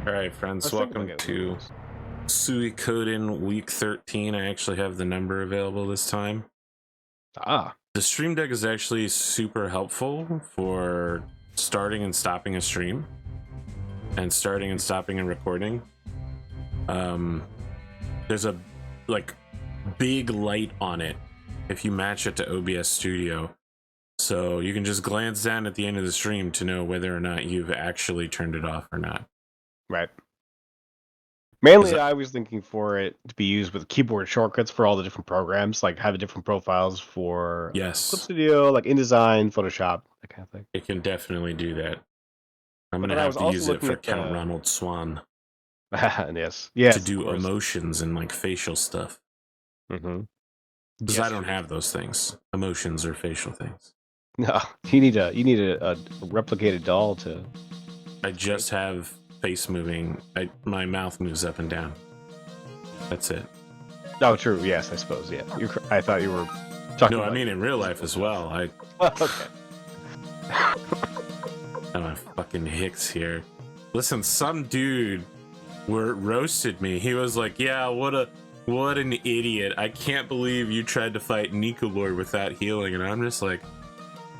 Alright, friends, welcome to Suikoden week 13. I actually have the number available this time. The stream deck is actually super helpful for starting and stopping a stream, and starting and stopping a recording. There's a big light on it if you match it to OBS Studio, so you can just glance down at the end of the stream to know whether or not you've actually turned it off or not. Right. Mainly, I was thinking for it to be used with keyboard shortcuts for all the different programs, like having different profiles for Clip Studio, like InDesign, Photoshop, that kind of thing. It can definitely do that. I'm going to have to use it for Count Ronald Swan. yes. To do emotions and like facial stuff. Because I don't have those things, emotions or facial things. No, you need a replicated doll to. I just have face moving. My mouth moves up and down. That's it. Oh, true. Yes, I suppose. Yeah. I thought you were talking. No, I mean in real life as well. Okay. I'm fucking Hicks here. Listen, some dude roasted me. He was like, "Yeah, what an idiot! I can't believe you tried to fight Nicolord without healing." And I'm just like,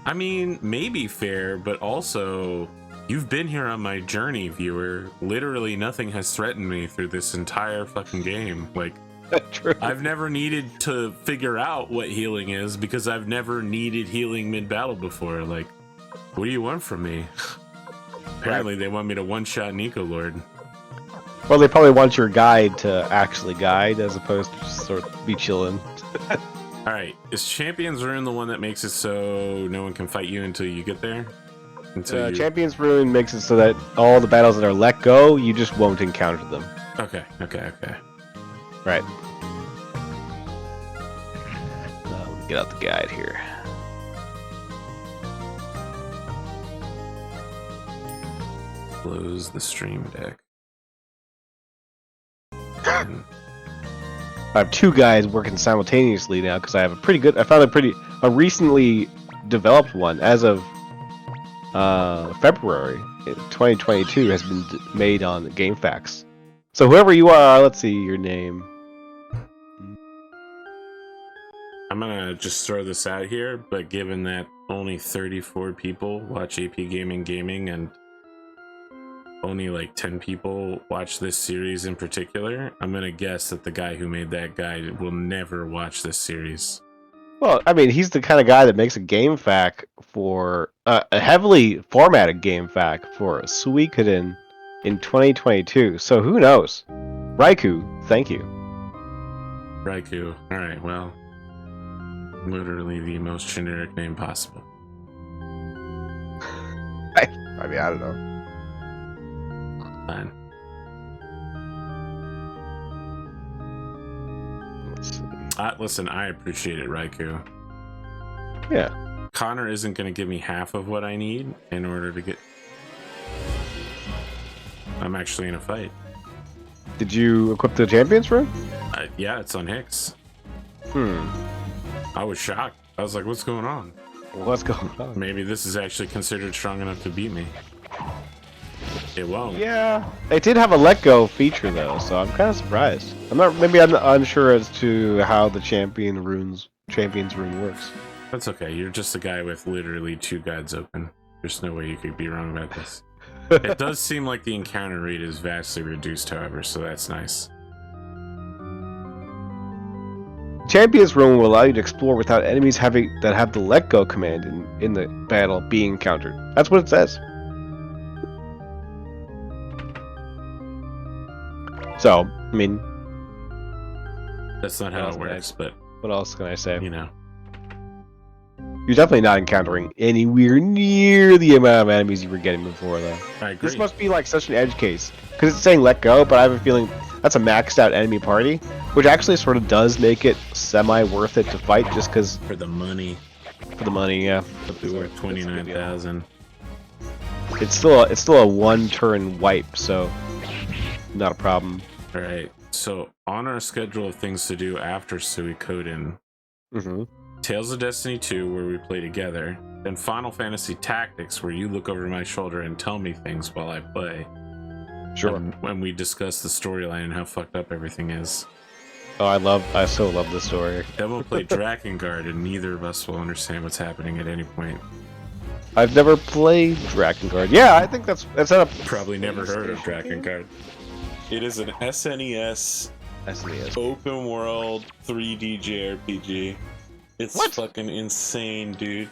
I mean, maybe fair, but also, you've been here on my journey, viewer. Literally nothing has threatened me through this entire fucking game. Like, true. I've never needed to figure out what healing is because I've never needed healing mid-battle before. Like, what do you want from me? Apparently they want me to one-shot Nicolord. Well, they probably want your guide to actually guide as opposed to just sort of be chilling. Alright, is Champion's Rune the one that makes it so no one can fight you until you get there? Champion's Rune makes it so that all the battles that are let go, you just won't encounter them. Okay. Right. Let me get out the guide here. Close the stream deck. I have two guides working simultaneously now because I have a recently developed one as of February 2022 has been made on GameFAQs. So whoever you are, let's see your name. I'm gonna just throw this out here, but given that only 34 people watch AP Gaming and only like 10 people watch this series in particular, I'm gonna guess that the guy who made that guide will never watch this series. Well, I mean, he's the kind of guy that makes a game FAQ for a heavily formatted game FAQ for Suikoden in 2022. So who knows? Raikou, thank you. Raikou. All right. Well, literally the most generic name possible. I mean, I don't know. Fine. Let's see. Listen, I appreciate it, Raikou. Yeah. Connor isn't going to give me half of what I need in order to get... I'm actually in a fight. Did you equip the Champion's Rune? Yeah, it's on Hicks. I was shocked. I was like, what's going on? What's going on? Maybe this is actually considered strong enough to beat me. It won't. Yeah. It did have a let go feature though, so I'm kind of surprised. I'm unsure as to how the Champion's Rune works. That's okay. You're just a guy with literally two guides open. There's no way you could be wrong about this. It does seem like the encounter rate is vastly reduced, however, so that's nice. Champion's Rune will allow you to explore without enemies that have the let go command in the battle being encountered. That's what it says. So, I mean, that's not how it works, but what else can I say? You know, you're definitely not encountering anywhere near the amount of enemies you were getting before, though. I agree. This must be like such an edge case because it's saying let go, but I have a feeling that's a maxed out enemy party, which actually sort of does make it semi worth it to fight, just because for the money. For the money, yeah. It's worth 29,000. It's still a one-turn wipe, so not a problem. All right. So on our schedule of things to do after Suikoden, Tales of Destiny 2, where we play together, then Final Fantasy Tactics, where you look over my shoulder and tell me things while I play, Sure. When we discuss the storyline and how fucked up everything is. Oh, I so love the story. Then we'll play Drakengard, and neither of us will understand what's happening at any point. I've never played Drakengard. Yeah, I think that's a Probably never heard of Drakengard. It is an SNES open world 3D JRPG. It's fucking insane, dude.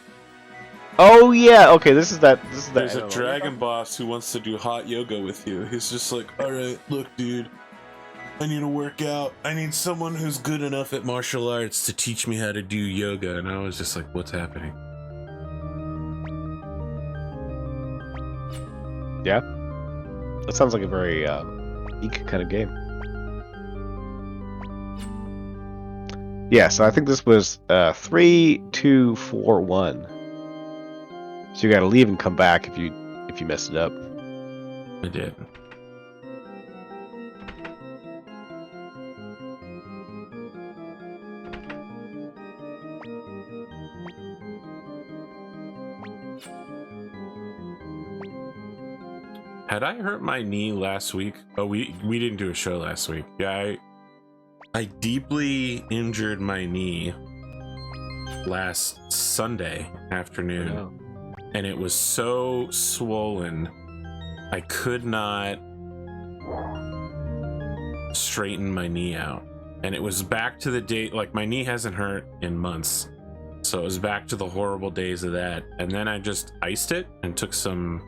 Oh yeah, okay, this is that. There's a dragon boss who wants to do hot yoga with you. He's just like, alright, look, dude. I need to work out. I need someone who's good enough at martial arts to teach me how to do yoga. And I was just like, what's happening? Yeah? That sounds like a very unique kind of game. Yeah, so I think this was 3, 2, 4, 1. So you gotta leave and come back if you messed it up. I did. Had I hurt my knee last week? Oh, we didn't do a show last week. Yeah, I deeply injured my knee last Sunday afternoon. Oh. And it was so swollen, I could not straighten my knee out. And it was back to the day, like my knee hasn't hurt in months. So it was back to the horrible days of that. And then I just iced it and took some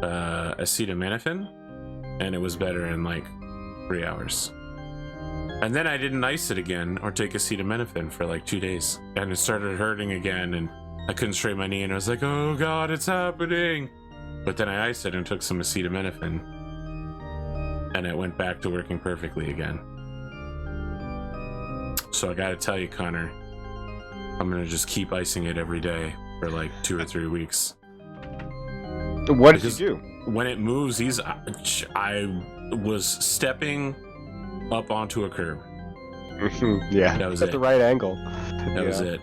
acetaminophen, and it was better in like 3 hours. And then I didn't ice it again or take acetaminophen for like 2 days. And it started hurting again, and I couldn't straighten my knee, and I was like, oh god, it's happening. But then I iced it and took some acetaminophen, and it went back to working perfectly again. So I gotta tell you, Connor, I'm gonna just keep icing it every day for like 2 or 3 weeks. What did you do? When it moves, I was stepping up onto a curb. Yeah, that was at it. the right angle. That was it.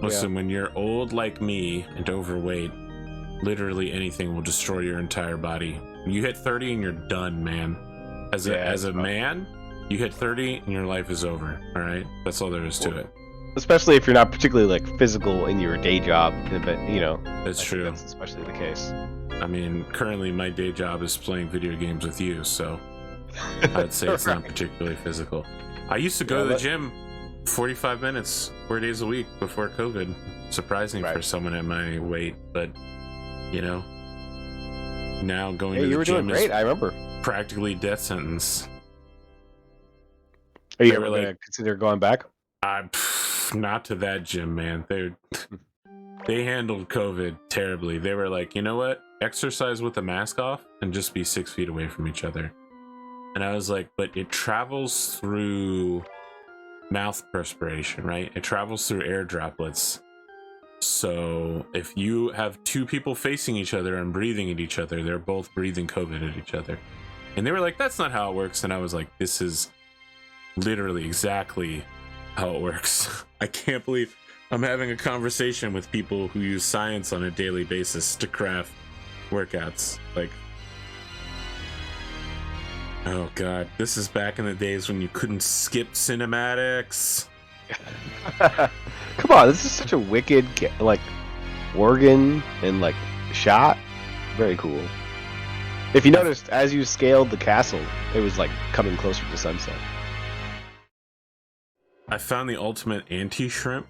Listen, when you're old like me and overweight, literally anything will destroy your entire body. You hit 30 and you're done, man. As a man, you hit 30 and your life is over. All right, that's all there is to it. Especially if you're not particularly like physical in your day job, but you know. That's true. That's especially the case. I mean, currently my day job is playing video games with you, so I'd say it's not particularly physical. I used to go to the gym 45 minutes, 4 days a week before COVID. Surprising for someone at my weight, but you know, now going to the gym great. I remember. Practically death sentence. Are you ever gonna consider going back? Not to that gym, man. They handled COVID terribly. They were like, you know what? Exercise with the mask off and just be 6 feet away from each other. And I was like, but it travels through mouth perspiration, right? It travels through air droplets. So if you have 2 people facing each other and breathing at each other, they're both breathing COVID at each other. And they were like, that's not how it works. And I was like, this is literally exactly how it works. I can't believe I'm having a conversation with people who use science on a daily basis to craft workouts. Like, oh god, this is back in the days when you couldn't skip cinematics. Come on, this is such a wicked like organ and like shot. Very cool. If you noticed, as you scaled the castle, it was like coming closer to sunset. I found the ultimate anti-shrimp.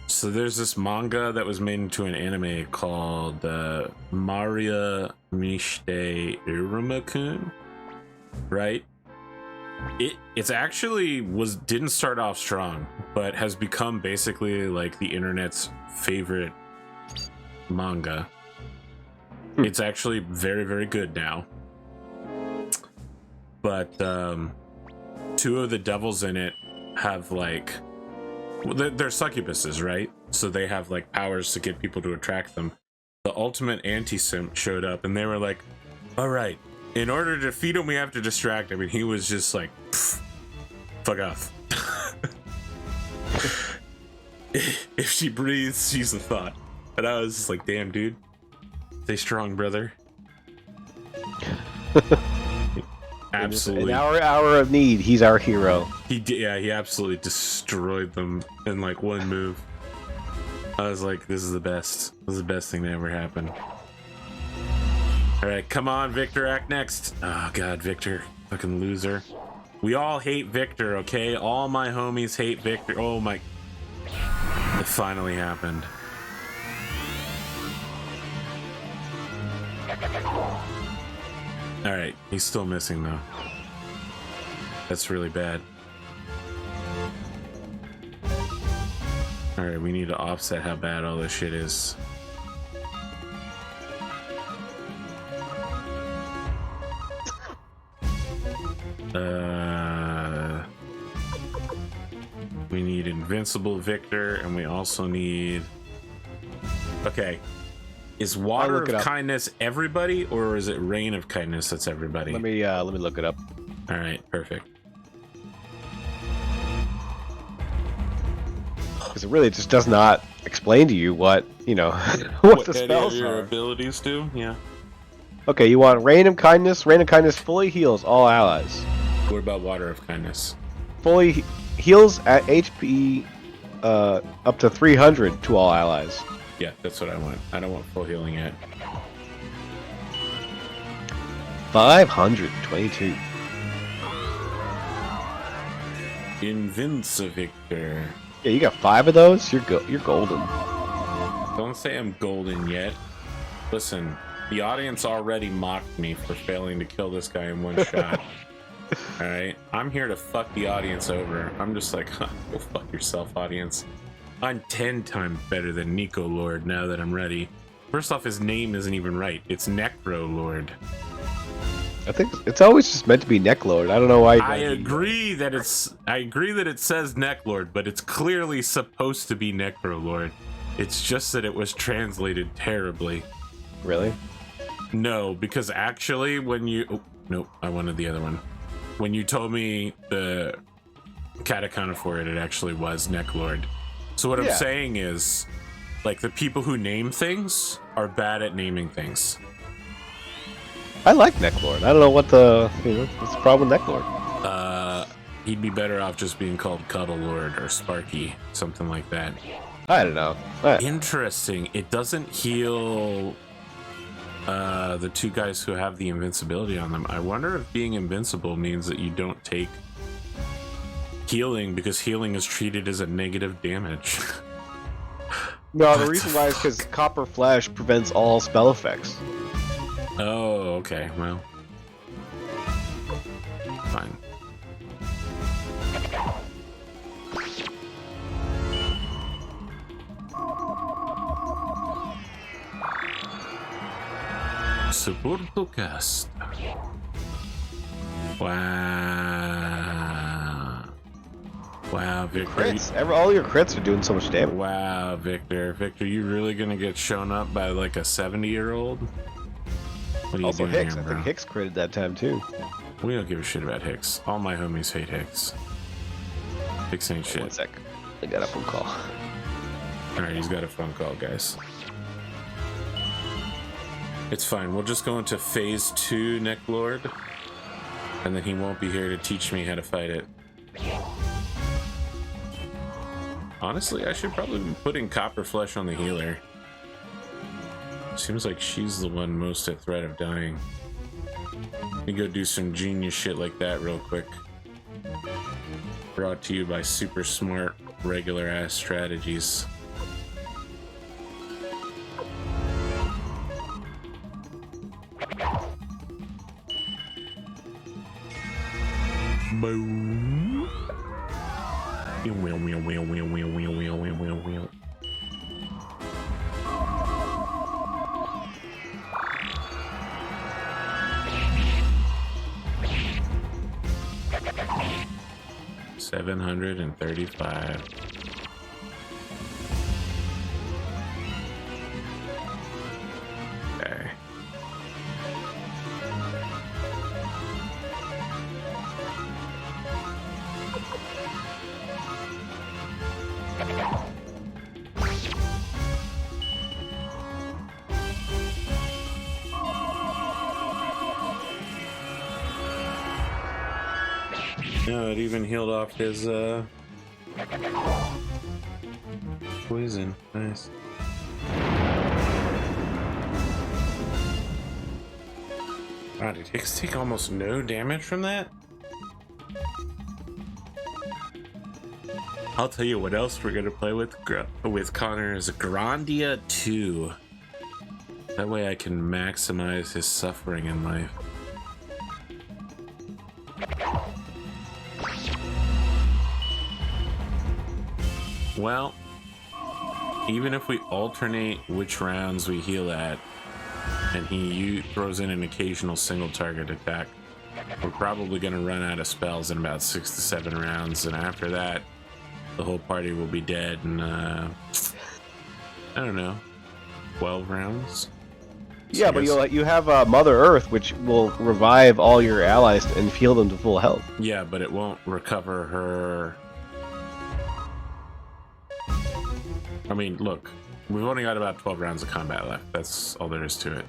So there's this manga that was made into an anime called Maria Mishite Irumakun, right? It's actually didn't start off strong, but has become basically like the internet's favorite manga. It's actually very, very good now. But 2 of the devils in it have like, they're succubuses, right? So they have like powers to get people to attract them. The ultimate anti-simp showed up, and they were like, all right, in order to defeat him, we have to distract him. And he was just like, fuck off. If she breathes, she's a thought. And I was just like, damn, dude. Stay strong, brother. Absolutely. In our hour of need, he's our hero. He absolutely destroyed them in like one move. I was like, this is the best. This is the best thing that ever happened. All right, come on, Victor, act next. Oh God, Victor, fucking loser. We all hate Victor, okay? All my homies hate Victor. Oh my. It finally happened. All right, he's still missing though. That's really bad. All right, we need to offset how bad all this shit is. We need Invincible Victor, and we also need... Okay. Is Water of Kindness everybody, or is it Rain of Kindness that's everybody? Let me look it up. All right, perfect. Because it really just does not explain to you what, you know, what the spells your are. abilities do? Yeah. Okay, you want Rain of Kindness? Rain of Kindness fully heals all allies. What about Water of Kindness? Fully heals at HP up to 300 to all allies. Yeah, that's what I want. I don't want full healing yet. 522. Invincivictor. Yeah, you got 5 of those? You're golden. Don't say I'm golden yet. Listen, the audience already mocked me for failing to kill this guy in one shot. Alright? I'm here to fuck the audience over. I'm just like, huh, go fuck yourself, audience. I'm 10 times better than Nico Lord now that I'm ready. First off, his name isn't even right. It's Necro Lord. I think it's always just meant to be Necklord. I don't know why. I agree that it says Necklord, but it's clearly supposed to be Necro Lord. It's just that it was translated terribly. Really? No, because actually when you... Oh, nope, I wanted the other one. When you told me the katakana for it, it actually was Necklord. So what I'm saying is, like, the people who name things are bad at naming things. I like Necklord. I don't know what's the problem with Necklord. He'd be better off just being called Cuddle Lord or Sparky, something like that. I don't know. Interesting. It doesn't heal the 2 guys who have the invincibility on them. I wonder if being invincible means that you don't take healing, because healing is treated as a negative damage. No, the reason why is because Copper Flash prevents all spell effects. Oh, okay. Well, fine. Supporto cast. Wow. Wow, Victor. Crits. All your crits are doing so much damage. Wow, Victor. Victor, you really gonna get shown up by like a 70-year-old? What are you Also, doing Hicks. here, I bro? think Hicks critted that time too. We don't give a shit about Hicks. All my homies hate Hicks. Hicks ain't shit. 1 sec. I got a phone call. Alright, he's got a phone call, guys. It's fine. We'll just go into phase 2, Necklord. And then he won't be here to teach me how to fight it. Honestly, I should probably be putting Copper Flesh on the healer. Seems like she's the one most at threat of dying. Let me go do some genius shit like that real quick. Brought to you by super smart, regular ass strategies. Boom. 735. Okay. No, it even healed off his poison. Nice. Wow, did Hicks take almost no damage from that? I'll tell you what else we're gonna play with Connor is Grandia 2. That way I can maximize his suffering in life. Well, even if we alternate which rounds we heal at, and he throws in an occasional single target attack, we're probably going to run out of spells in about 6 to 7 rounds, and after that, the whole party will be dead in, I don't know, 12 rounds? Yeah, but you have Mother Earth, which will revive all your allies and heal them to full health. Yeah, but it won't recover her... I mean, look, we've only got about 12 rounds of combat left. That's all there is to it.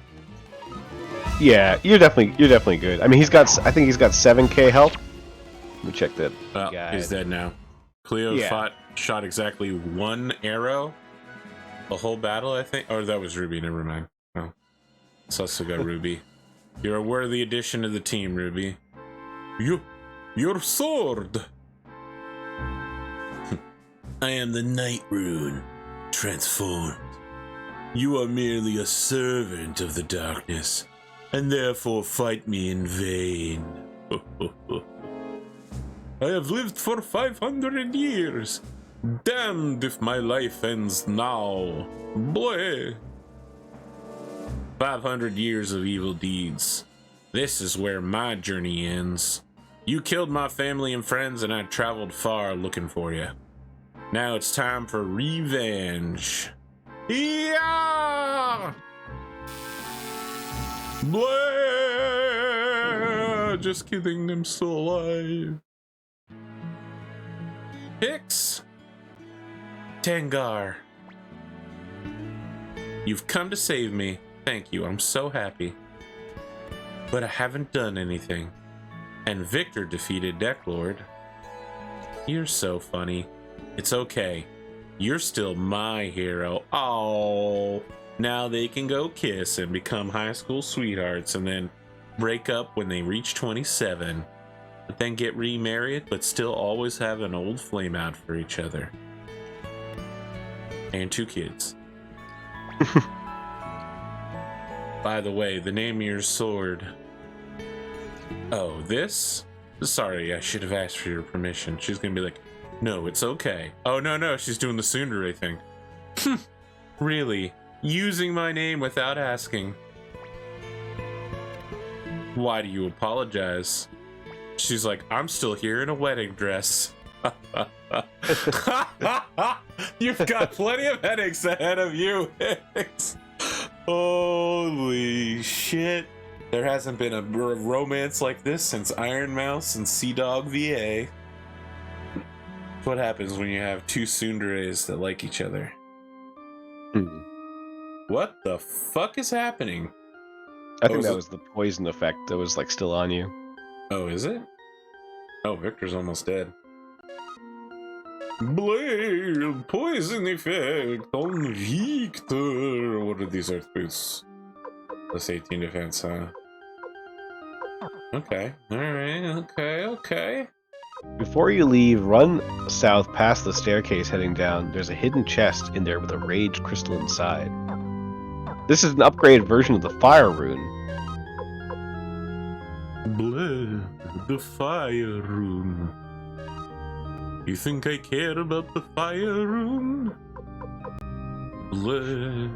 Yeah, you're definitely good. I mean, I think he's got 7k health. Let me check that. Well, he's dead now. Cleo shot exactly 1 arrow the whole battle, I think. Oh, that was Ruby. Never mind. Oh, Sasuga Ruby. You're a worthy addition to the team, Ruby. Your sword. I am the Night Rune, transformed. You are merely a servant of the darkness, and therefore fight me in vain. I have lived for 500 years. Damned if my life ends now. Boy. 500 years of evil deeds. This is where my journey ends. You killed my family and friends, and I traveled far looking for you. Now it's time for revenge. Yeah! Blah! Just kidding, I'm still alive. Hicks! Tengar. You've come to save me. Thank you, I'm so happy. But I haven't done anything. And Victor defeated Decklord. You're so funny. It's okay. You're still my hero. Oh, now they can go kiss and become high school sweethearts and then break up when they reach 27. But then get remarried, but still always have an old flame out for each other. And 2 kids. By the way, the name of your sword. Oh, this? Sorry, I should have asked for your permission. She's gonna be like, no, it's okay. Oh, no, she's doing the tsundere thing. Really? Using my name without asking. Why do you apologize? She's like, I'm still here in a wedding dress. You've got plenty of headaches ahead of you, Hicks. Holy shit. There hasn't been a romance like this since Iron Mouse and Sea Dog VA. What happens when you have 2 tsunderes that like each other? What the fuck is happening? I think that was the poison effect that was like still on you. Oh, is it? Oh, Victor's almost dead. Blade poison effect on Victor. What are these earth boots? Plus 18 defense, huh? Okay, alright, okay. Before you leave, run south past the staircase heading down. There's a hidden chest in there with a rage crystal inside. This is an upgraded version of the fire rune. Blood, the fire rune. You think I care about the fire rune? Blood.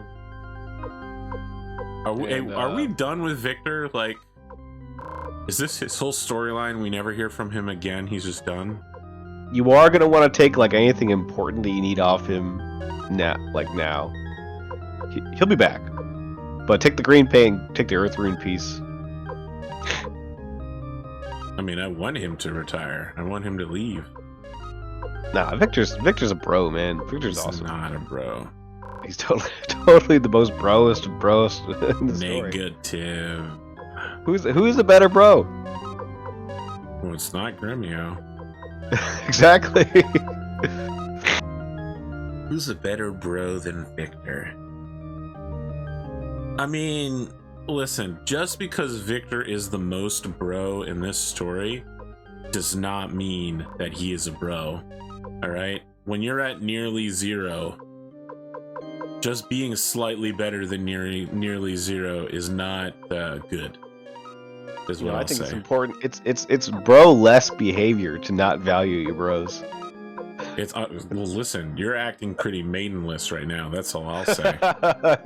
Are we done with Victor? Like, is this his whole storyline? We never hear from him again. He's just done. You are gonna want to take like anything important that you need off him now. He'll be back, but take the green paint, take the earth rune piece. I mean, I want him to retire. I want him to leave. Nah, Victor's a bro, man. Victor's awesome. He's not a bro. He's totally the most broest of bros in the story. Negative. Who's the better bro? Well, it's not Gremio. exactly. Who's a better bro than Victor? I mean, listen, just because Victor is the most bro in this story does not mean that he is a bro. All right? When you're at nearly zero, just being slightly better than nearly zero is not good. Is what I I'll think say. it's important. It's bro-less behavior to not value your bros. It's well, listen, you're acting pretty maidenless right now. That's all I'll say. Yeah.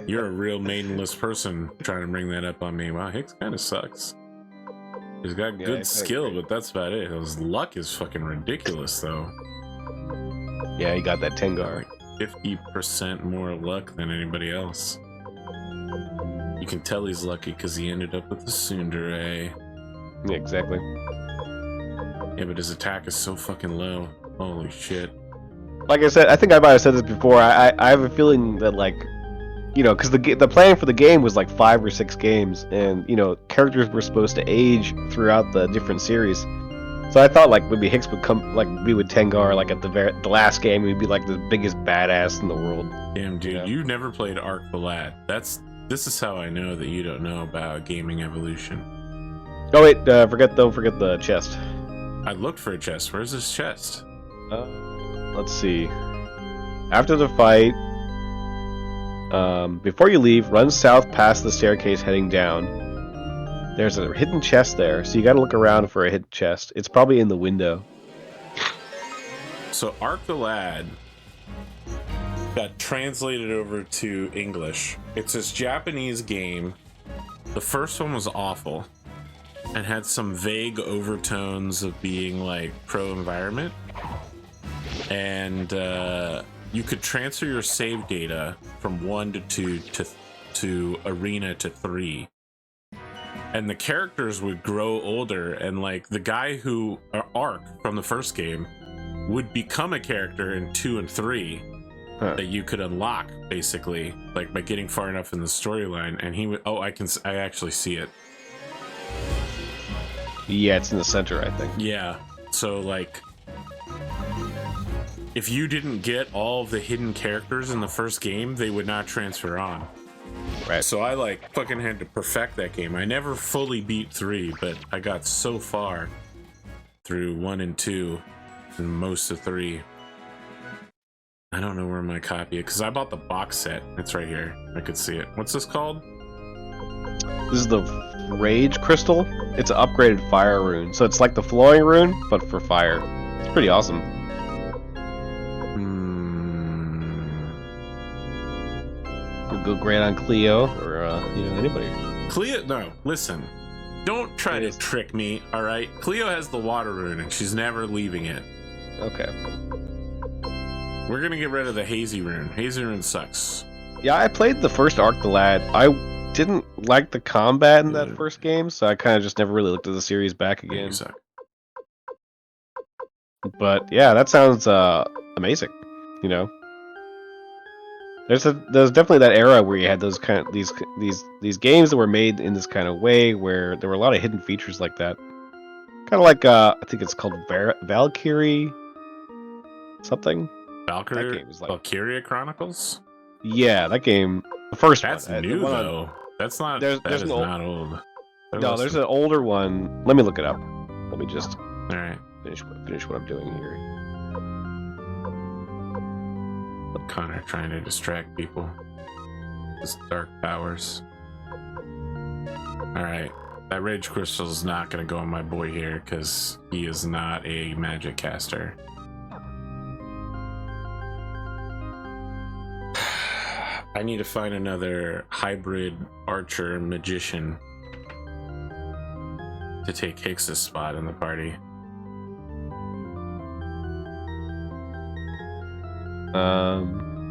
You're a real maidenless person trying to bring that up on me. Wow, Hicks kind of sucks. He's got good he's skill, kinda but that's about it. His luck is fucking ridiculous, though. Yeah, he got that Tengar. Like 50% more luck than anybody else. You can tell he's lucky because he ended up with the tsundere. Yeah, exactly. Yeah, but his attack is so fucking low. Holy shit. Like I said, I think I might have said this before. I have a feeling that, like, you know, because the plan for the game was like 5 or 6 games, and you know, characters were supposed to age throughout the different series. So I thought like maybe Hicks would come, like we would Tengar like at the last game, we'd be like the biggest badass in the world. Damn, dude, Yeah. you never played Arc the Lad. This is how I know that you don't know about gaming evolution. Oh wait, don't forget the chest. I looked for a chest. Where's this chest? Let's see. After the fight, before you leave, run south past the staircase heading down. There's a hidden chest there, so you gotta look around for a hidden chest. It's probably in the window. So Arc the Lad got translated over to English. It's this Japanese game. The first one was awful and had some vague overtones of being like pro-environment. And you could transfer your save data from 1 to 2 to arena to 3. And the characters would grow older, and like the guy who Arc from the first game would become a character in 2 and 3 that you could unlock basically, like by getting far enough in the storyline. And he would, I actually see it. Yeah, it's in the center, I think. Yeah. So like, if you didn't get all of the hidden characters in the first game, they would not transfer on. Right. So I like fucking had to perfect that game. I never fully beat 3, but I got so far through 1 and 2 and most of 3. I don't know where my copy is because I bought the box set. It's right here. I could see it. What's this called? This is the Rage Crystal. It's an upgraded fire rune. So it's like the flowing rune, but for fire. It's pretty awesome. Would go great on Cleo or anybody. Cleo, no, listen. Don't try to trick me, alright? Cleo has the water rune and she's never leaving it. Okay. We're gonna get rid of the hazy rune. Hazy rune sucks. Yeah, I played the first Arc the Lad. I didn't like the combat in that first game, so I kind of just never really looked at the series back again. You suck. But yeah, that sounds amazing. You know, there's definitely that era where you had those kind of these games that were made in this kind of way where there were a lot of hidden features like that. Kind of like I think it's called Valkyrie something. Valkyria Chronicles? Yeah, that game. The first That's one. new though. That's not. That is not old. No, there's an older one. Let me look it up. Let me just all right. Finish what I'm doing here. Connor trying to distract people. His dark powers. All right, that Rage Crystal is not going to go on my boy here because he is not a magic caster. I need to find another hybrid archer magician to take Hicks's spot in the party.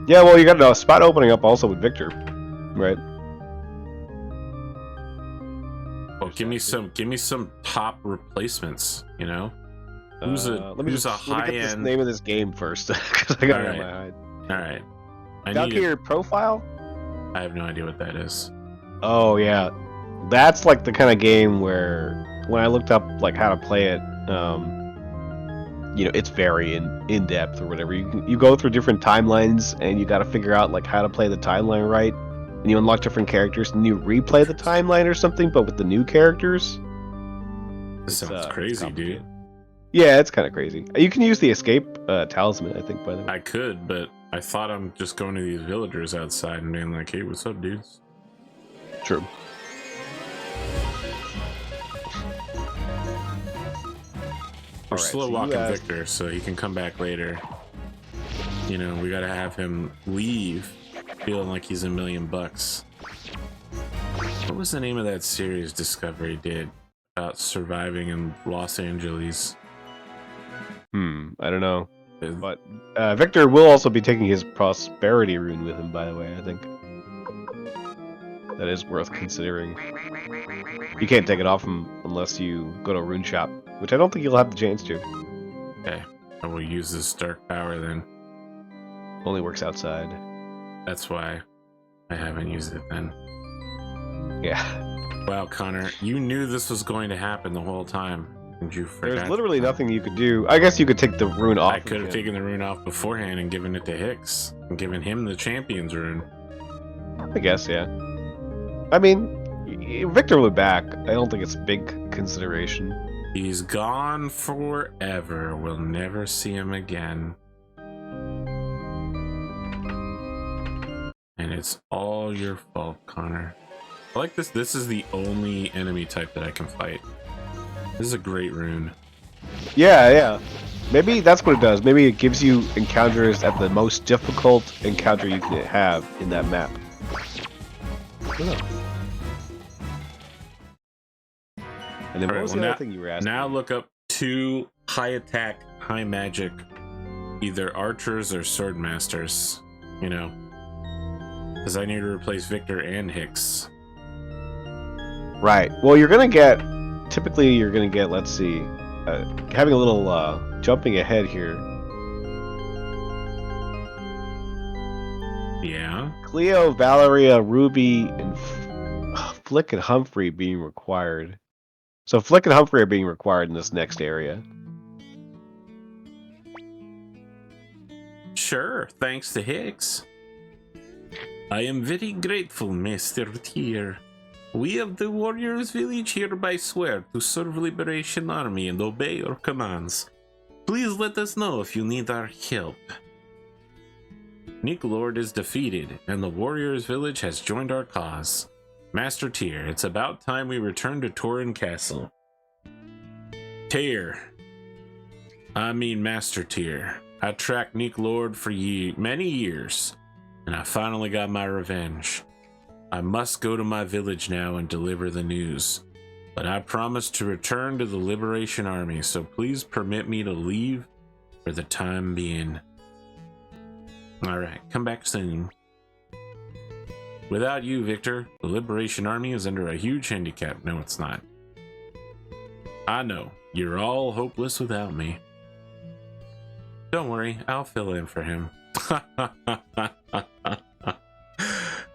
Yeah, well, you got a spot opening up also with Victor, right? Well, give me some top replacements. You know, who's a high let me get this end name of this game first because I got it in my head. All right, Valkyrie profile. I have no idea what that is. Oh yeah, that's like the kind of game where when I looked up like how to play it, you know, it's very in depth or whatever. You go through different timelines and you got to figure out like how to play the timeline right, and you unlock different characters and you replay the timeline or something, but with the new characters. This sounds crazy, dude. Yeah, it's kind of crazy. You can use the escape talisman, I think, by the way. I could, but I thought I'm just going to these villagers outside and being like, hey, what's up, dudes? True. We're slow walking Victor, so he can come back later. You know, we gotta have him leave feeling like he's $1,000,000. What was the name of that series Discovery did about surviving in Los Angeles? I don't know. But Victor will also be taking his prosperity rune with him, by the way, I think. That is worth considering. You can't take it off him unless you go to a rune shop, which I don't think you'll have the chance to. Okay, I will use this dark power then. Only works outside. That's why I haven't used it then. Yeah. Wow, Connor, you knew this was going to happen the whole time. And you forgot. There's literally nothing you could do. I guess you could take the rune off. I could have taken the rune off beforehand and given it to Hicks and given him the champion's rune. I guess, yeah. I mean, Victor will be back. I don't think it's a big consideration. He's gone forever. We'll never see him again. And it's all your fault, Connor. I like this. This is the only enemy type that I can fight. This is a great rune. Yeah, yeah. Maybe that's what it does. Maybe it gives you encounters at the most difficult encounter you can have in that map. And then what was the other thing you were asking? Now look up 2 high attack, high magic, either archers or sword masters, you know. Because I need to replace Victor and Hicks. Right. Well, you're going to get... Typically, you're going to get, let's see... having a little jumping ahead here. Yeah? Cleo, Valeria, Ruby, and Flick and Humphrey being required. So Flick and Humphrey are being required in this next area. Sure, thanks to Hicks. I am very grateful, Master Tyr. We of the Warriors Village hereby swear to serve Liberation Army and obey your commands. Please let us know if you need our help. Nick Lord is defeated, and the Warriors Village has joined our cause. Master Tyr, it's about time we return to Torin Castle. Tyr. I mean Master Tyr. I tracked Nick Lord for many years, and I finally got my revenge. I must go to my village now and deliver the news, but I promise to return to the Liberation Army, so please permit me to leave for the time being. Alright, come back soon. Without you, Victor, the Liberation Army is under a huge handicap. No, it's not. I know, you're all hopeless without me. Don't worry, I'll fill in for him.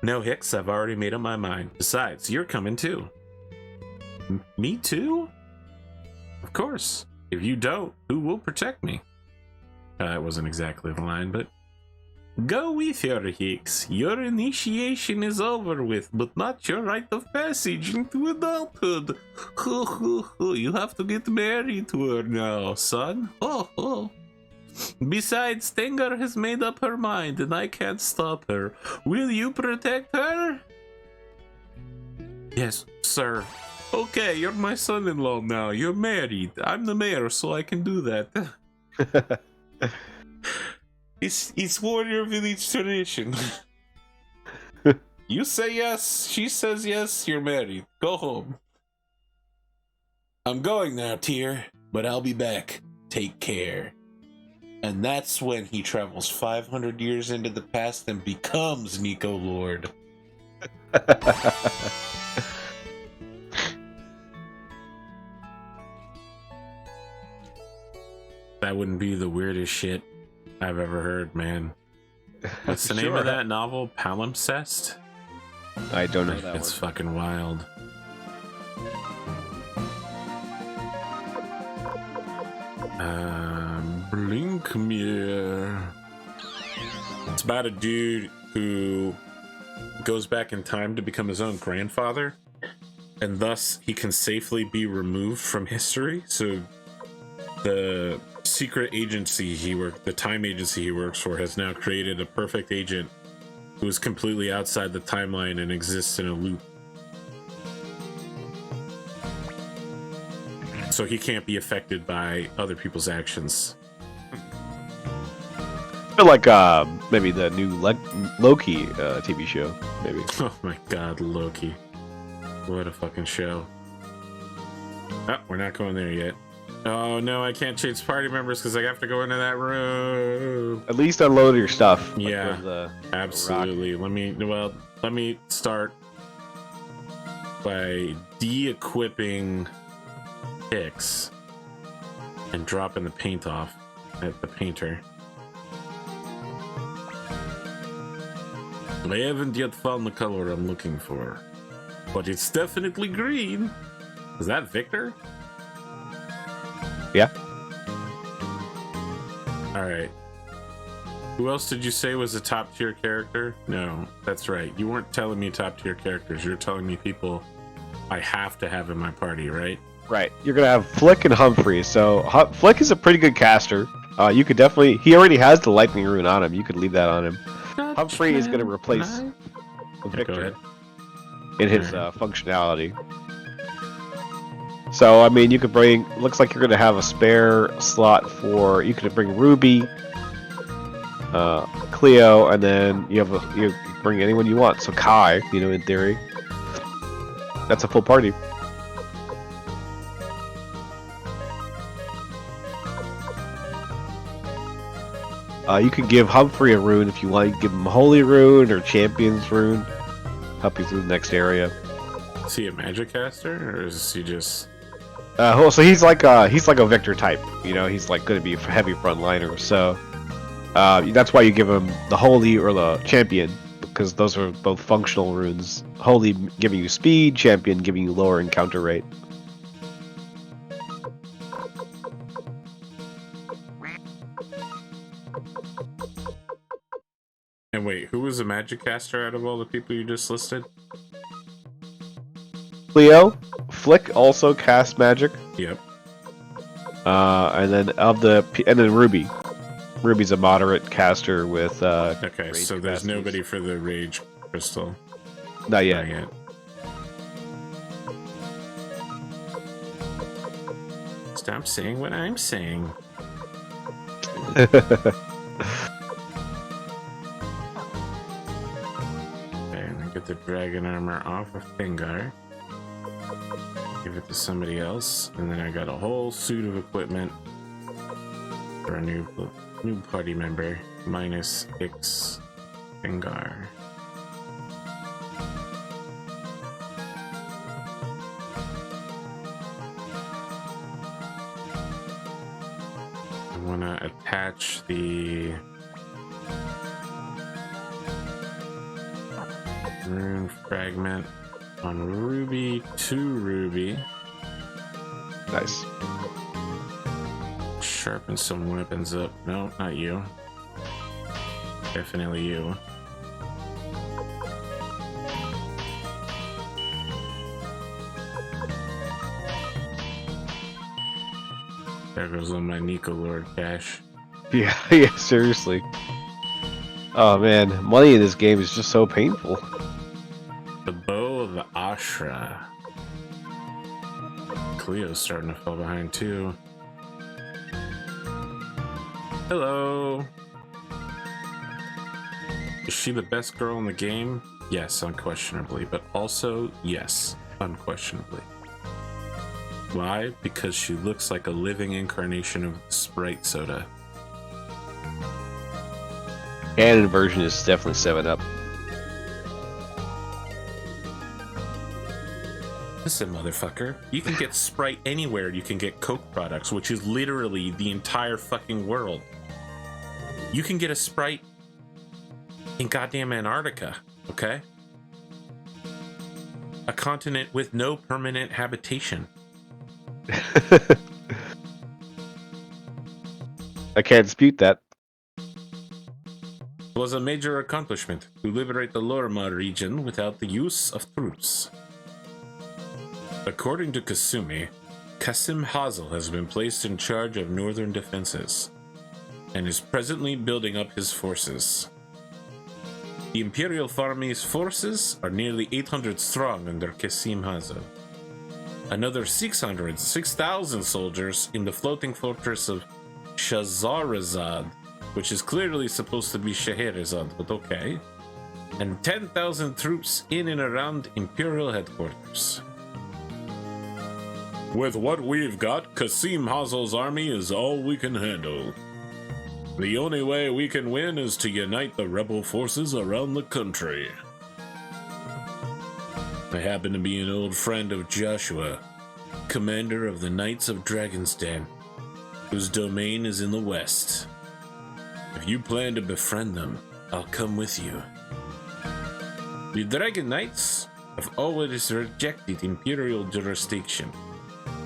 No, Hicks, I've already made up my mind. Besides, you're coming too. Me too? Of course. If you don't, who will protect me? It wasn't exactly the line, but... Go with your Hicks. Your initiation is over with, but not your rite of passage into adulthood. You have to get married to her now, son. Besides, Tengar has made up her mind, and I can't stop her. Will you protect her? Yes, sir. Okay, you're my son-in-law now. You're married. I'm the mayor, so I can do that. It's Warrior Village tradition. You say yes, she says yes, you're married. Go home. I'm going now, Tyr, but I'll be back. Take care. And that's when he travels 500 years into the past and becomes Nico Lord. That wouldn't be the weirdest shit I've ever heard, man. What's the name of that novel? Palimpsest? I don't know that It's fucking wild. Blinkmere. It's about a dude who goes back in time to become his own grandfather, and thus he can safely be removed from history. So the secret agency the time agency he works for, has now created a perfect agent who is completely outside the timeline and exists in a loop. So he can't be affected by other people's actions. I feel like maybe the new Loki TV show, maybe. Oh my god, Loki. What a fucking show. Oh, we're not going there yet. Oh no, I can't change party members because I have to go into that room. At least unload your stuff. Yeah, absolutely. Let me start by de-equipping picks and dropping the paint off at the painter. I haven't yet found the color I'm looking for, but it's definitely green. Is that Victor? Yeah. Alright. Who else did you say was a top tier character? No, that's right. You weren't telling me top tier characters. You're telling me people I have to have in my party, right? Right. You're going to have Flick and Humphrey. So Flick is a pretty good caster. You could definitely... He already has the lightning rune on him. You could leave that on him. Humphrey is going to replace Victor in his functionality. So, I mean, you could bring... Looks like you're going to have a spare slot for... You could bring Ruby, Cleo, and then you bring anyone you want. So Kai, in theory. That's a full party. You can give Humphrey a rune if you want. You can give him Holy Rune or Champion's Rune. Help you through the next area. Is he a magic caster, or is he just... So he's like a Victor type. He's like going to be a heavy frontliner. So that's why you give him the Holy or the Champion, because those are both functional runes. Holy giving you speed, Champion giving you lower encounter rate. And wait, who was a magic caster out of all the people you just listed? Cleo, Flick also casts magic. Yep. And then Ruby. Ruby's a moderate caster with okay, so there's nobody for the Rage Crystal. Not yet. Not yet. Stop saying what I'm saying. Get the dragon armor off of Fingar. Give it to somebody else, and then I got a whole suit of equipment for a new party member. Minus X Fingar. I want to attach the rune fragment on Ruby to Ruby. Nice. Sharpen some weapons up. No, not you. Definitely you. There goes all my Nico Lord cash. Yeah, seriously. Oh man, money in this game is just so painful. The Bow of Ashra. Cleo's starting to fall behind too. Hello. Is she the best girl in the game? Yes, unquestionably. But also, yes, unquestionably. Why? Because she looks like a living incarnation of Sprite soda. Canon version is definitely 7-Up. Listen, motherfucker. You can get Sprite anywhere. You can get Coke products, which is literally the entire fucking world. You can get a Sprite in goddamn Antarctica, okay? A continent with no permanent habitation. I can't dispute that. It was a major accomplishment to liberate the Lorma region without the use of troops. According to Kasumi, Kasim Hazel has been placed in charge of northern defenses and is presently building up his forces. The Imperial Army's forces are nearly 800 strong under Kasim Hazel. Another 6,000 soldiers in the floating fortress of Shazarazad, which is clearly supposed to be Scheherazade, but okay, and 10,000 troops in and around Imperial headquarters. With what we've got, Kasim Hazel's army is all we can handle. The only way we can win is to unite the rebel forces around the country. I happen to be an old friend of Joshua, commander of the Knights of Dragon's Den, whose domain is in the west. If you plan to befriend them, I'll come with you. The Dragon Knights have always rejected Imperial jurisdiction,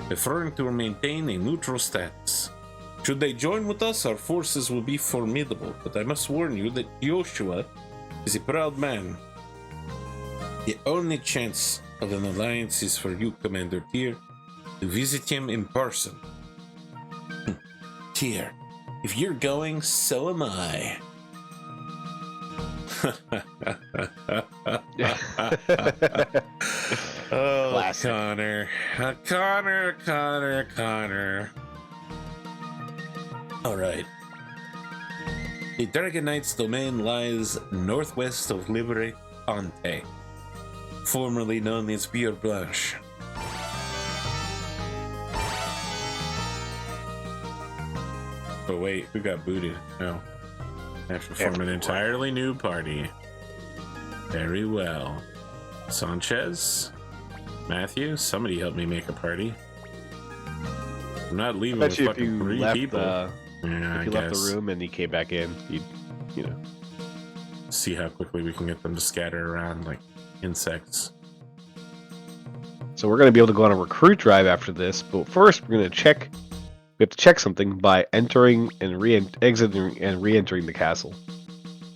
preferring to maintain a neutral status. Should they join with us, our forces will be formidable, but I must warn you that Joshua is a proud man. The only chance of an alliance is for you, Commander Tyr, to visit him in person. Tyr, if you're going, so am I. Oh, Classic. Connor. All right. The Dragon Knight's domain lies northwest of Libre Ante, formerly known as Pierre Blanche. But wait, who got booted? No. I have to form an entirely new party. Very well. Sanchez? Matthew? Somebody help me make a party. I'm not leaving with fucking 3 people. Yeah, if you left the room and he came back in, you know. See how quickly we can get them to scatter around like insects. So we're going to be able to go on a recruit drive after this, but first we're going to check. We have to check something by entering and exiting and re-entering the castle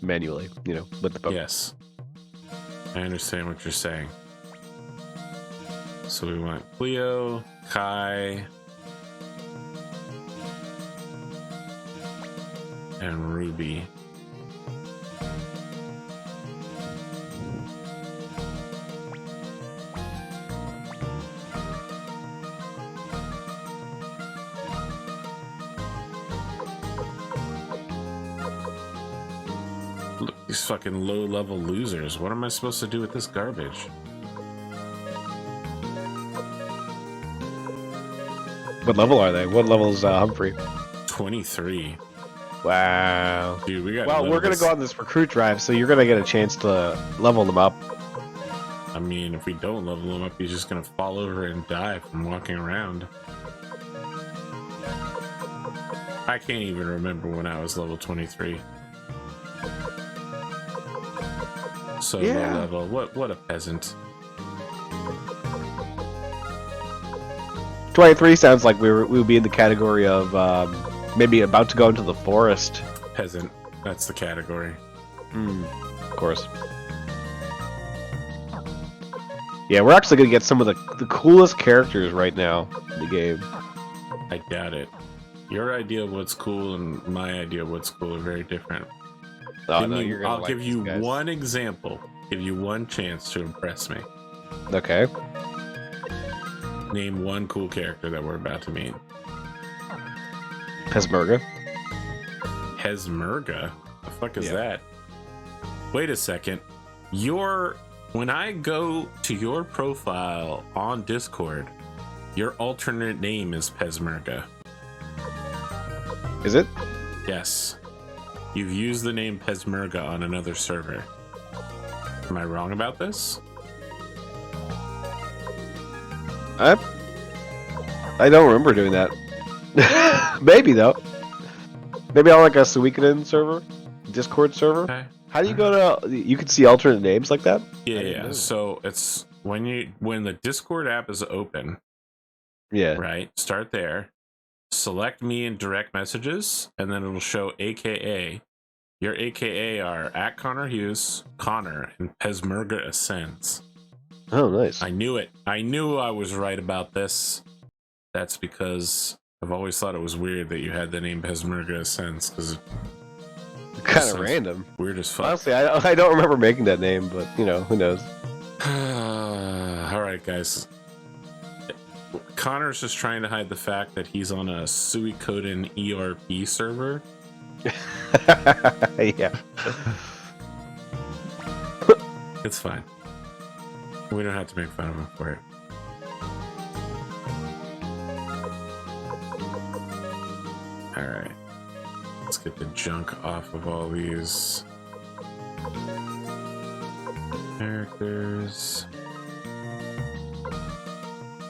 manually. You know, with the boat. Yes, I understand what you're saying. So we want Cleo, Kai, and Ruby. Look, these fucking low-level losers. What am I supposed to do with this garbage? What level are they? What level is Humphrey? 23. Wow. Dude, we got. Well, we're gonna go on this recruit drive, so you're gonna get a chance to level them up. I mean, if we don't level him up, he's just gonna fall over and die from walking around. I can't even remember when I was level 23. So Yeah. low level. What a peasant. 23 sounds like we would be in the category of maybe about to go into the forest. Peasant. That's the category. Of course. Yeah, we're actually gonna get some of the coolest characters right now in the game. I doubt it. Your idea of what's cool and my idea of what's cool are very different. Oh, no, you're gonna I'll like give these you guys. one example. Give you one chance to impress me. Okay. Name one cool character that we're about to meet. Pesmerga. Pesmerga? The fuck is Yeah. that? Wait a second. When I go to your profile on Discord, your alternate name is Pesmerga. Is it? Yes. You've used the name Pesmerga on another server. Am I wrong about this? I don't remember doing that. Maybe though. Maybe on like a Suikoden server, Discord server. Okay. How do you go to? You can see alternate names like that. Yeah. So it's when the Discord app is open, Yeah. right? Start there. select me in direct messages, and then it'll show AKA. Your AKA are at ConorHughes, Connor, and Pesmerga Ascends. Oh, nice. I knew it. I knew I was right about this. That's because I've always thought it was weird that you had the name Pesmerga Ascends, because Kind of random. Weird as fuck. Honestly, I don't remember making that name, but you know, who knows? All right, guys. Connor's just trying to hide the fact that he's on a Suikoden ERP server. Yeah. It's fine. We don't have to make fun of him for it. Alright. Let's get the junk off of all these characters.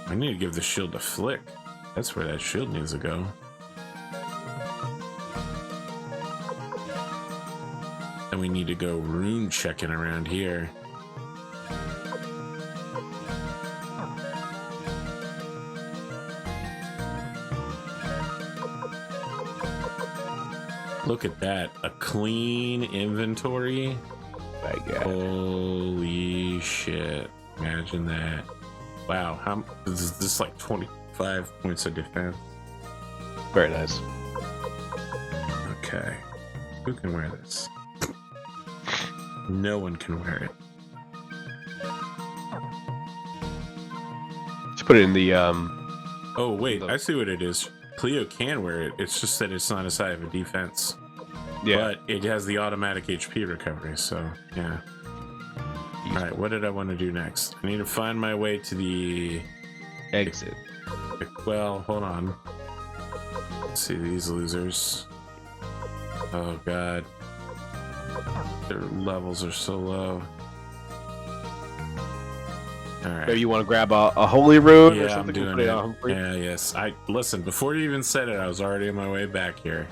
I need to give the shield a flick. That's where that shield needs to go. And we need to go rune checking around here. Look at that. A clean inventory. My God. Holy shit. Imagine that. Wow. How is this like 25 points of defense? Very nice. Okay. Who can wear this? No one can wear it. Let's put it in the Oh wait, I see what it is. Cleo can wear it. It's just that it's not as high of a defense. yeah. But it has the automatic HP recovery, so yeah. Alright, what did I want to do next? I need to find my way to the Exit. well, hold on. Let's see these losers. Oh god. Their levels are so low. Alright. Maybe you want to grab a holy rune or Yeah, I'm something? and doing put it. on Humphrey? Yeah, yes. Listen, before you even said it, I was already on my way back here.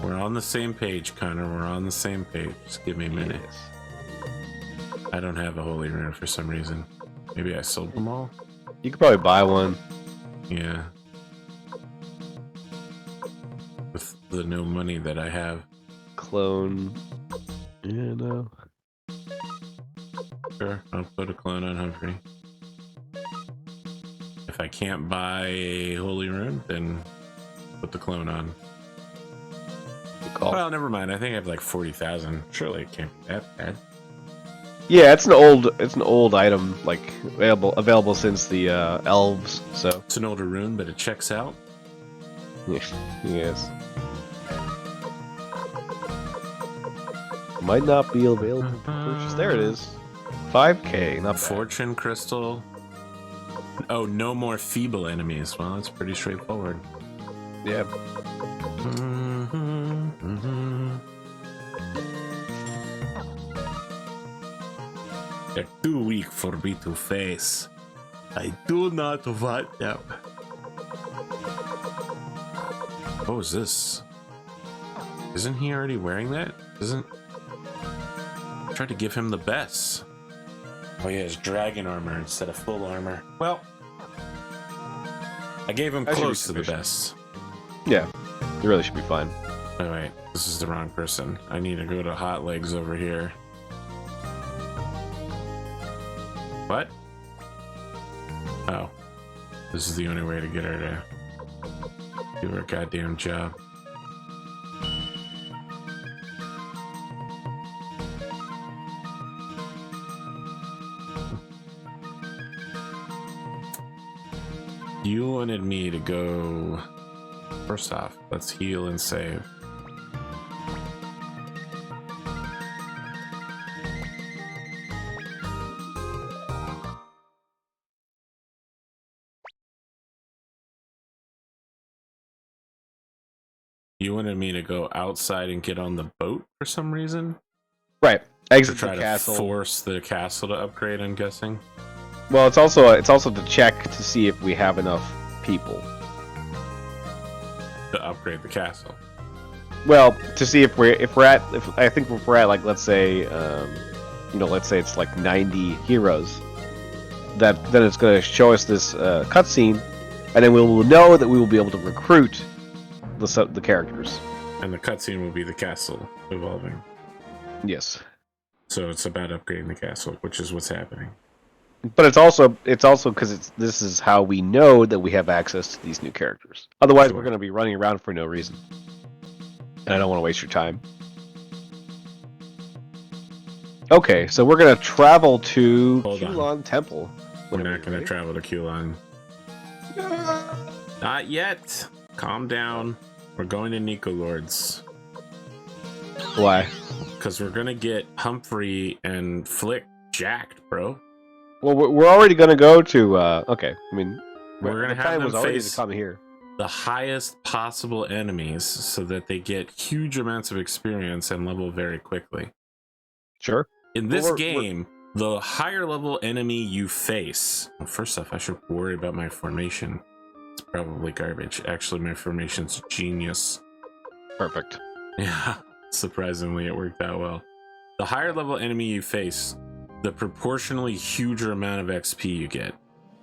We're on the same page, Connor. We're on the same page. Just give me a minute. Yes. I don't have a holy rune for some reason. Maybe I sold them all? You could probably buy one. Yeah. With the no money that I have. Clone. Yeah, no. Sure, I'll put a clone on Humphrey. If I can't buy a holy rune, then put the clone on. Good call. Well, never mind. I think I have like 40,000. Surely it can't be that bad. Yeah, it's an old item, like available since the elves. So It's an older rune, but it checks out. yes. Might not be available for purchase. There it is. 5K, not bad. Fortune crystal. Oh, no more feeble enemies. Well, that's pretty straightforward. Yeah. They're too weak for me to face. I do not want them. What was this? Isn't he already wearing that? I tried to give him the best. Oh, he has dragon armor instead of full armor. Well, I gave him That should be close to the sufficient. best. Yeah. You really should be fine. Oh wait, this is the wrong person. I need to go to Hot Legs over here. What? Oh. This is the only way to get her to do her goddamn job. You wanted me to go... First off, let's heal and save. You wanted me to go outside and get on the boat for some reason? Right. To Exit try the to castle. force the castle to upgrade, I'm guessing? Well, it's also to check to see if we have enough people. To upgrade the castle. Well, to see if we're at like, let's say let's say it's like 90 heroes. Then it's going to show us this cutscene and then we will know that we will be able to recruit the characters. And the cutscene will be the castle evolving. Yes. So it's about upgrading the castle, which is what's happening. But it's also because this is how we know that we have access to these new characters. Otherwise, Sure. we're going to be running around for no reason. And I don't want to waste your time. Okay, so we're going to travel to Coulomb Temple. We're not going to travel to Coulomb. Not yet. Calm down. We're going to Nico Lords. Why? Because we're going to get Humphrey and Flick jacked, bro. Well, we're already going to go to... okay, I mean... We're going to have them face to come here. The highest possible enemies so that they get huge amounts of experience and level very quickly. Sure. In this game, the higher level enemy you face... Well, first off, I should worry about my formation. It's probably garbage. Actually, my formation's genius. Perfect. Yeah, surprisingly, it worked out well. The higher level enemy you face, the proportionally huger amount of XP you get.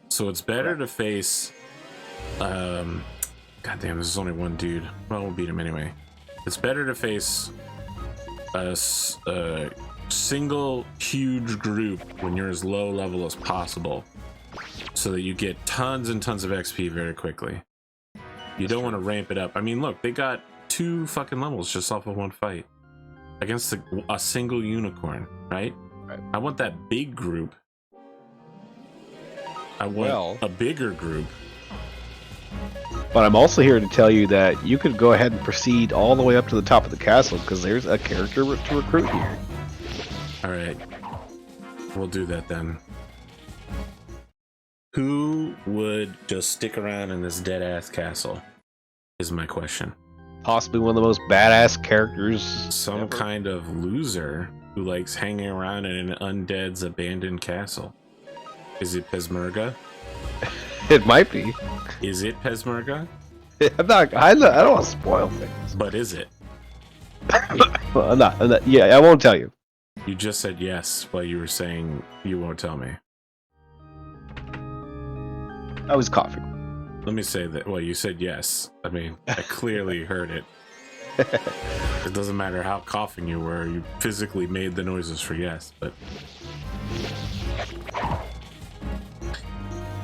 So it's better to face... God damn, this is only one dude. Well, we'll beat him anyway. It's better to face a single huge group when you're as low level as possible, so that you get tons and tons of XP very quickly. You don't want to ramp it up. I mean, look, they got 2 fucking levels just off of one fight against a single unicorn, right? I want that big group. I want a bigger group. But I'm also here to tell you that you could go ahead and proceed all the way up to the top of the castle, because there's a character to recruit here. Alright. We'll do that then. Who would just stick around in this dead-ass castle? Is my question. Possibly one of the most badass characters. Some kind of loser who likes hanging around in an undead's abandoned castle. Is it Pesmerga? It might be. Is it Pesmerga? I don't want to spoil things. But is it? Well, I'm not. Yeah, I won't tell you. You just said yes while you were saying you won't tell me. I was coughing. Let me say that. Well, you said yes. I mean, I clearly heard it. It doesn't matter how coughing you were. You physically made the noises for yes, but...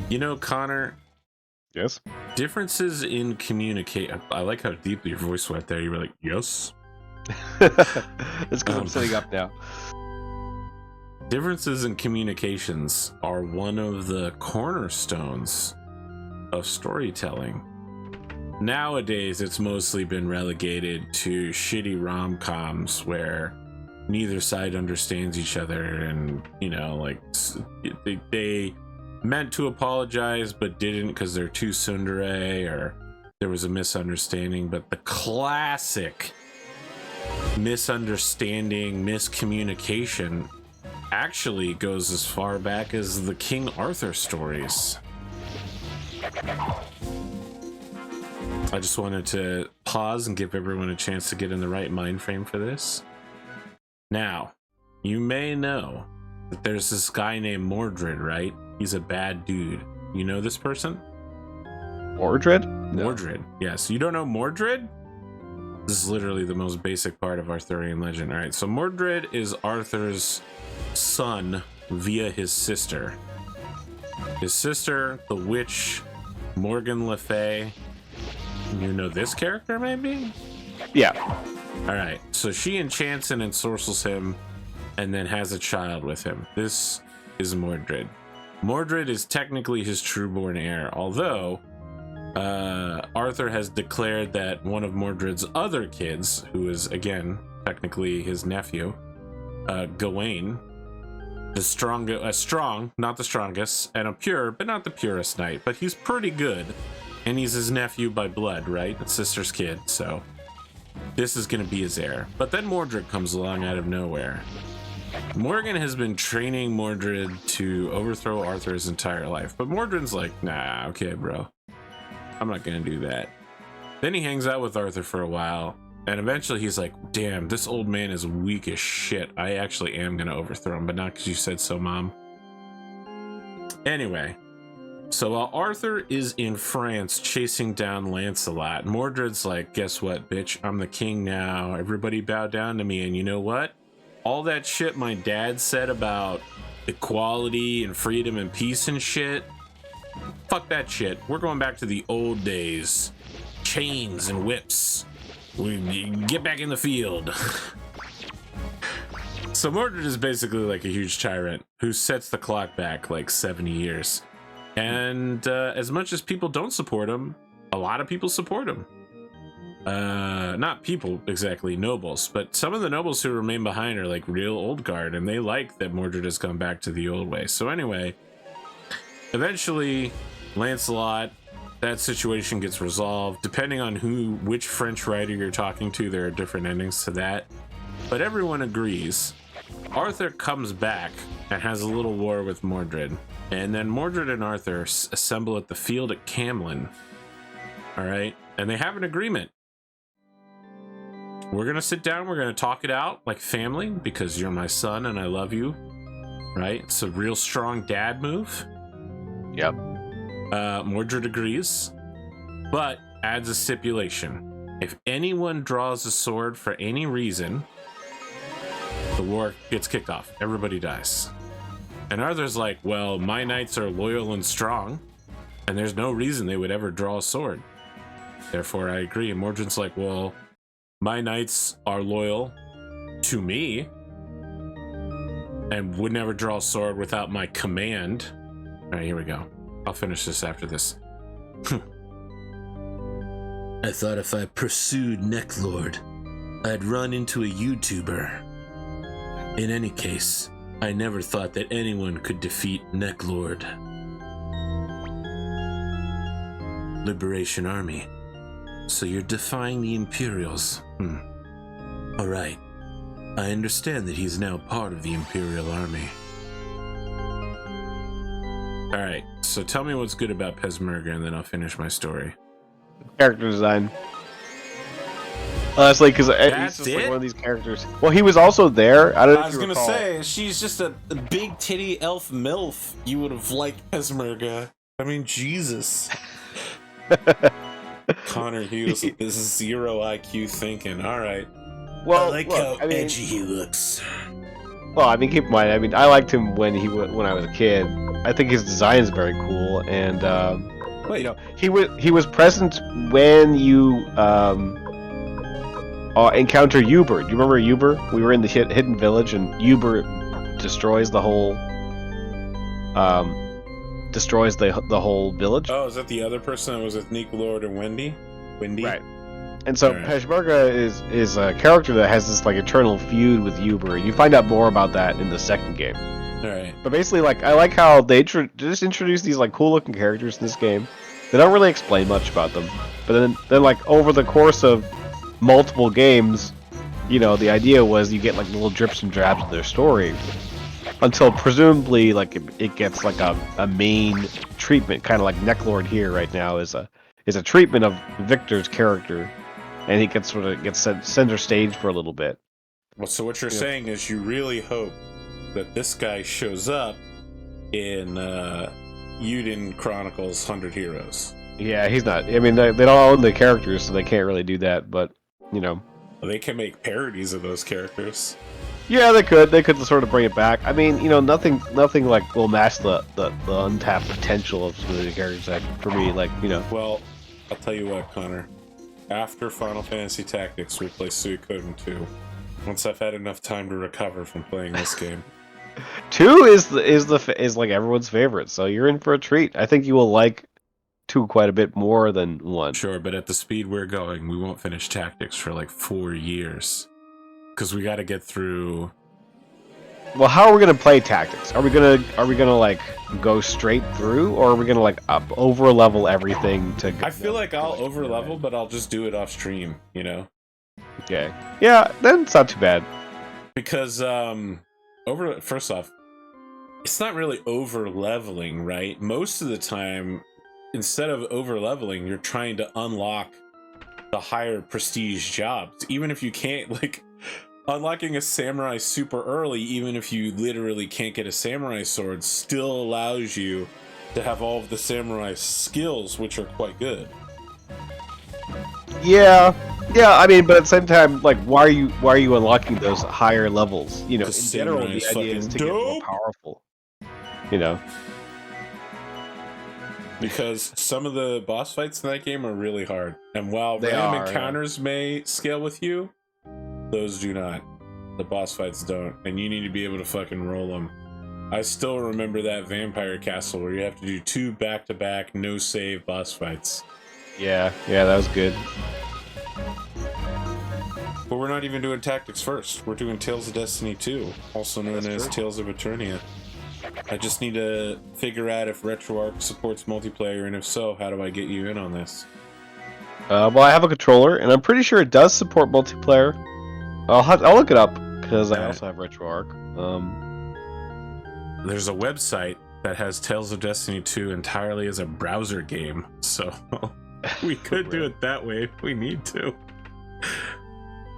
You know, Connor... Yes? Differences in communicate... I like how deeply your voice went there. You were like, yes? It's because I'm sitting up now. Differences in communications are one of the cornerstones of storytelling. Nowadays, it's mostly been relegated to shitty rom-coms where neither side understands each other, and, you know, like, they meant to apologize but didn't because they're too tsundere, or there was a misunderstanding. But the classic misunderstanding, miscommunication actually goes as far back as the King Arthur stories. I just wanted to pause and give everyone a chance to get in the right mind frame for this. Now, you may know that there's this guy named Mordred, right? He's a bad dude. You know this person? Mordred? No. Mordred, yes. You don't know Mordred? This is literally the most basic part of Arthurian legend. All right, so Mordred is Arthur's son via his sister. His sister, the witch Morgan Le Fay. You know this character, maybe? Yeah. All right, so she enchants and ensorcels him and then has a child with him. This is Mordred. Mordred is technically his true-born heir, although Arthur has declared that one of Mordred's other kids, who is, again, technically his nephew, Gawain, a strong, not the strongest, and a pure, but not the purest knight, but he's pretty good. And he's his nephew by blood, right? It's sister's kid, so this is going to be his heir. But then Mordred comes along out of nowhere. Morgan has been training Mordred to overthrow Arthur his entire life, but Mordred's like, nah, okay, bro. I'm not going to do that. Then he hangs out with Arthur for a while, and eventually he's like, damn, this old man is weak as shit. I actually am going to overthrow him, but not because you said so, Mom. Anyway, So while Arthur is in France chasing down Lancelot, Mordred's like, guess what, bitch? I'm the king now. Everybody bow down to me. And you know what? All that shit my dad said about equality and freedom and peace and shit, fuck that shit. We're going back to the old days. Chains and whips. We get back in the field. So Mordred is basically like a huge tyrant who sets the clock back like 70 years. And as much as people don't support him, a lot of people support him. Not people exactly, nobles, but some of the nobles who remain behind are like real old guard, and they like that Mordred has gone back to the old way. So anyway, eventually Lancelot, that situation gets resolved. Depending on which French writer you're talking to, there are different endings to that. But everyone agrees. Arthur comes back and has a little war with Mordred. And then Mordred and Arthur assemble at the field at Camlin. All right. And they have an agreement. We're going to sit down. We're going to talk it out like family because you're my son and I love you. Right. It's a real strong dad move. Yep. Mordred agrees, but adds a stipulation. If anyone draws a sword for any reason, the war gets kicked off. Everybody dies. And Arthur's like, well, my knights are loyal and strong, and there's no reason they would ever draw a sword. Therefore, I agree. And Mordred's like, well, my knights are loyal to me and would never draw a sword without my command. All right, here we go. I'll finish this after this. I thought if I pursued Necklord, I'd run into a YouTuber. In any case, I never thought that anyone could defeat Necklord. Liberation Army. So you're defying the Imperials. All right. I understand that he's now part of the Imperial Army. All right. So tell me what's good about Peshmerga, and then I'll finish my story. Character design. Honestly, because he's just like one of these characters. Well, he was also there. I don't know. I was gonna say she's just a big titty elf milf. You would have liked Peshmerga. I mean, Jesus. ConorHughes, this is zero IQ thinking. All right. Well, I like how edgy he looks. Well, I mean, keep in mind. I mean, I liked him when I was a kid. I think his design is very cool, and you know, he was present when you encounter Uber. Do you remember Uber? We were in the hidden village, and Uber destroys the whole village. Oh, is that the other person that was with Nicolord and Wendy? Right. And so Peshmerga is a character that has this like eternal feud with Uber. You find out more about that in the second game. All right. But basically, like, I like how they just introduce these like cool looking characters in this game. They don't really explain much about them, but then like over the course of multiple games, you know, the idea was you get like little drips and drabs of their story until presumably like it gets like a main treatment, kind of like Necklord here right now is a treatment of Victor's character, and he gets center stage for a little bit. Well, so what you're saying is you really hope that this guy shows up in Uden Chronicles 100 Heroes. Yeah, he's not. I mean, they don't own the characters, so they can't really do that. But you know, they can make parodies of those characters. Yeah, they could. They could sort of bring it back. I mean, you know, nothing like will match the untapped potential of some of the characters. Like, for me, like, you know. Well, I'll tell you what, Connor. After Final Fantasy Tactics, we play Suikoden 2. Once I've had enough time to recover from playing this game. 2 is like everyone's favorite, so you're in for a treat. I think you will like 2 quite a bit more than 1. Sure, but at the speed we're going, we won't finish Tactics for like 4 years. Because we got to get through. Well, how are we gonna play Tactics? Are we gonna like go straight through, or are we gonna like over level everything to? I feel like I'll over level, but I'll just do it off stream. You know. Okay. Yeah, then it's not too bad. Because first off, it's not really over leveling, right? Most of the time, instead of over leveling, you're trying to unlock the higher prestige jobs, even if you can't like. Unlocking a samurai super early, even if you literally can't get a samurai sword, still allows you to have all of the samurai skills, which are quite good. Yeah, I mean, but at the same time, like, why are you unlocking those higher levels? You know, in general, samurai the is idea is fucking to get more dope. powerful. You know, because some of the boss fights in that game are really hard, and while They random are, encounters may scale with you, those do not. The boss fights don't, and you need to be able to fucking roll them. I still remember that vampire castle where you have to do 2 back-to-back no save boss fights. yeah, that was good. But we're not even doing tactics first. We're doing Tales of Destiny 2, also known That's as true. Tales of Eternia. I just need to figure out if RetroArch supports multiplayer, and if so, how do I get you in on this? Well, I have a controller, and I'm pretty sure it does support multiplayer. I'll look it up because I also have RetroArch. There's a website that has Tales of Destiny 2 entirely as a browser game, so we could do it that way if we need to.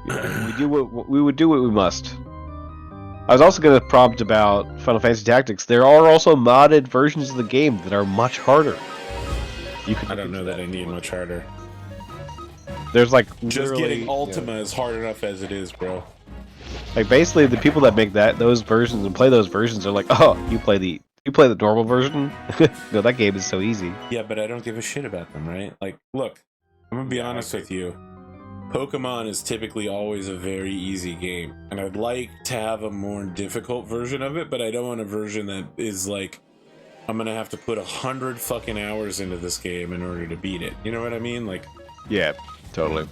we would do what we must. I was also going to prompt about Final Fantasy Tactics. There are also modded versions of the game that are much harder. I don't know that I need much harder. There's like just getting Ultima is hard enough as it is, bro. Like basically, the people that make those versions and play those versions are like, oh, you play the normal version. No, that game is so easy. Yeah, but I don't give a shit about them, right? Like, look, I'm gonna be honest with you. Pokemon is typically always a very easy game, and I'd like to have a more difficult version of it, but I don't want a version that is like, I'm gonna have to put 100 fucking hours into this game in order to beat it. You know what I mean? Like, yeah, totally.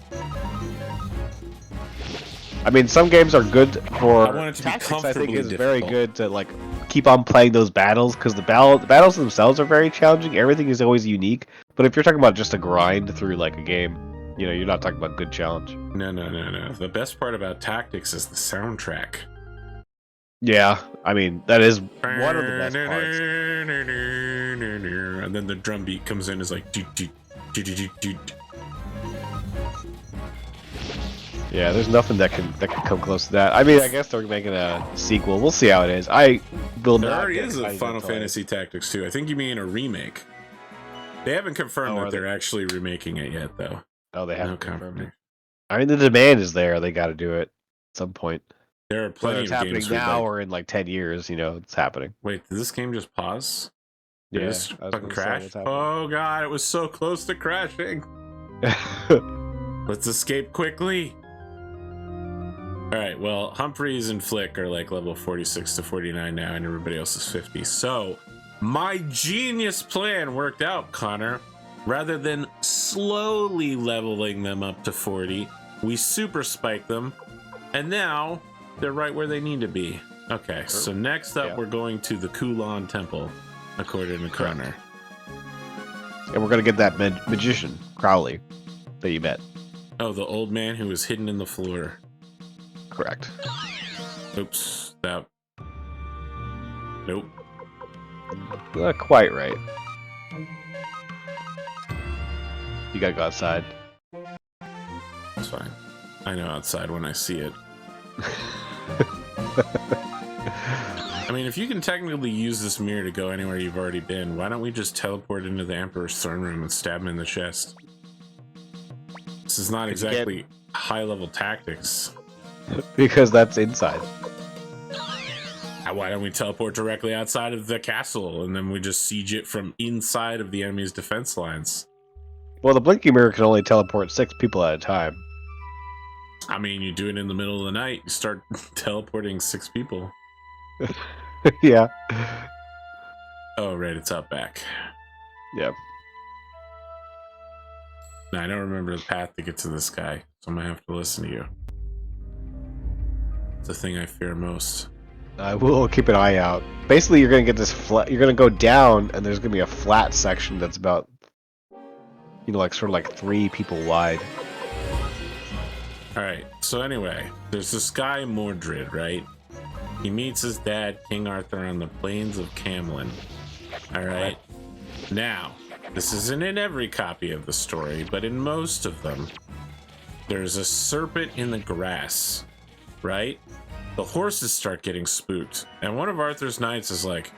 I mean, some games are good for. I want it to be comfortably I think is difficult. very good to like keep on playing those battles because the battles themselves are very challenging. Everything is always unique. But if you're talking about just a grind through like a game, you know, you're not talking about good challenge. No. The best part about Tactics is the soundtrack. Yeah, I mean that is one of the best parts. And then the drum beat comes in, is like do. Yeah, there's nothing that can come close to that. I mean, I guess they're making a sequel. We'll see how it is. I will There not. already is a Final Fantasy Tactics 2. I think you mean a remake. They haven't confirmed that they're actually remaking it yet, though. Oh, they haven't confirmed it. I mean, the demand is there. They got to do it at some point. There are plenty of happening games now or in like 10 years. You know, it's happening. Wait, did this game just pause? Did yeah, this fucking crash? Oh god, it was so close to crashing. Let's escape quickly. Alright, well, Humphreys and Flick are like level 46 to 49 now, and everybody else is 50. So, my genius plan worked out, Connor. Rather than slowly leveling them up to 40, we super spike them, and now they're right where they need to be. Okay, so next up we're going to the Coulomb Temple, according to Connor. And we're going to get that magician, Crowley, that you met. Oh, the old man who was hidden in the floor. Correct. Oops, that... Nope. Not quite right. You gotta go outside. That's fine. I know outside when I see it. I mean, if you can technically use this mirror to go anywhere you've already been, why don't we just teleport into the Emperor's throne room and stab him in the chest? This is not exactly high-level tactics. Because that's inside. Why don't we teleport directly outside of the castle, and then we just siege it from inside of the enemy's defense lines? Well, the blinking mirror can only teleport 6 people at a time. I mean, you do it in the middle of the night, you start teleporting 6 people. Yeah. Oh, right, it's out back. Yep. No, I don't remember the path to get to this guy, so I'm gonna have to listen to you. It's the thing I fear most. I will keep an eye out. Basically, you're gonna get this flat. You're gonna go down, and there's gonna be a flat section that's about, you know, like sort of like 3 people wide. All right. So anyway, there's this guy Mordred, right? He meets his dad, King Arthur, on the plains of Camlin. All right. Now, this isn't in every copy of the story, but in most of them, there's a serpent in the grass, right? The horses start getting spooked, and one of Arthur's knights is like,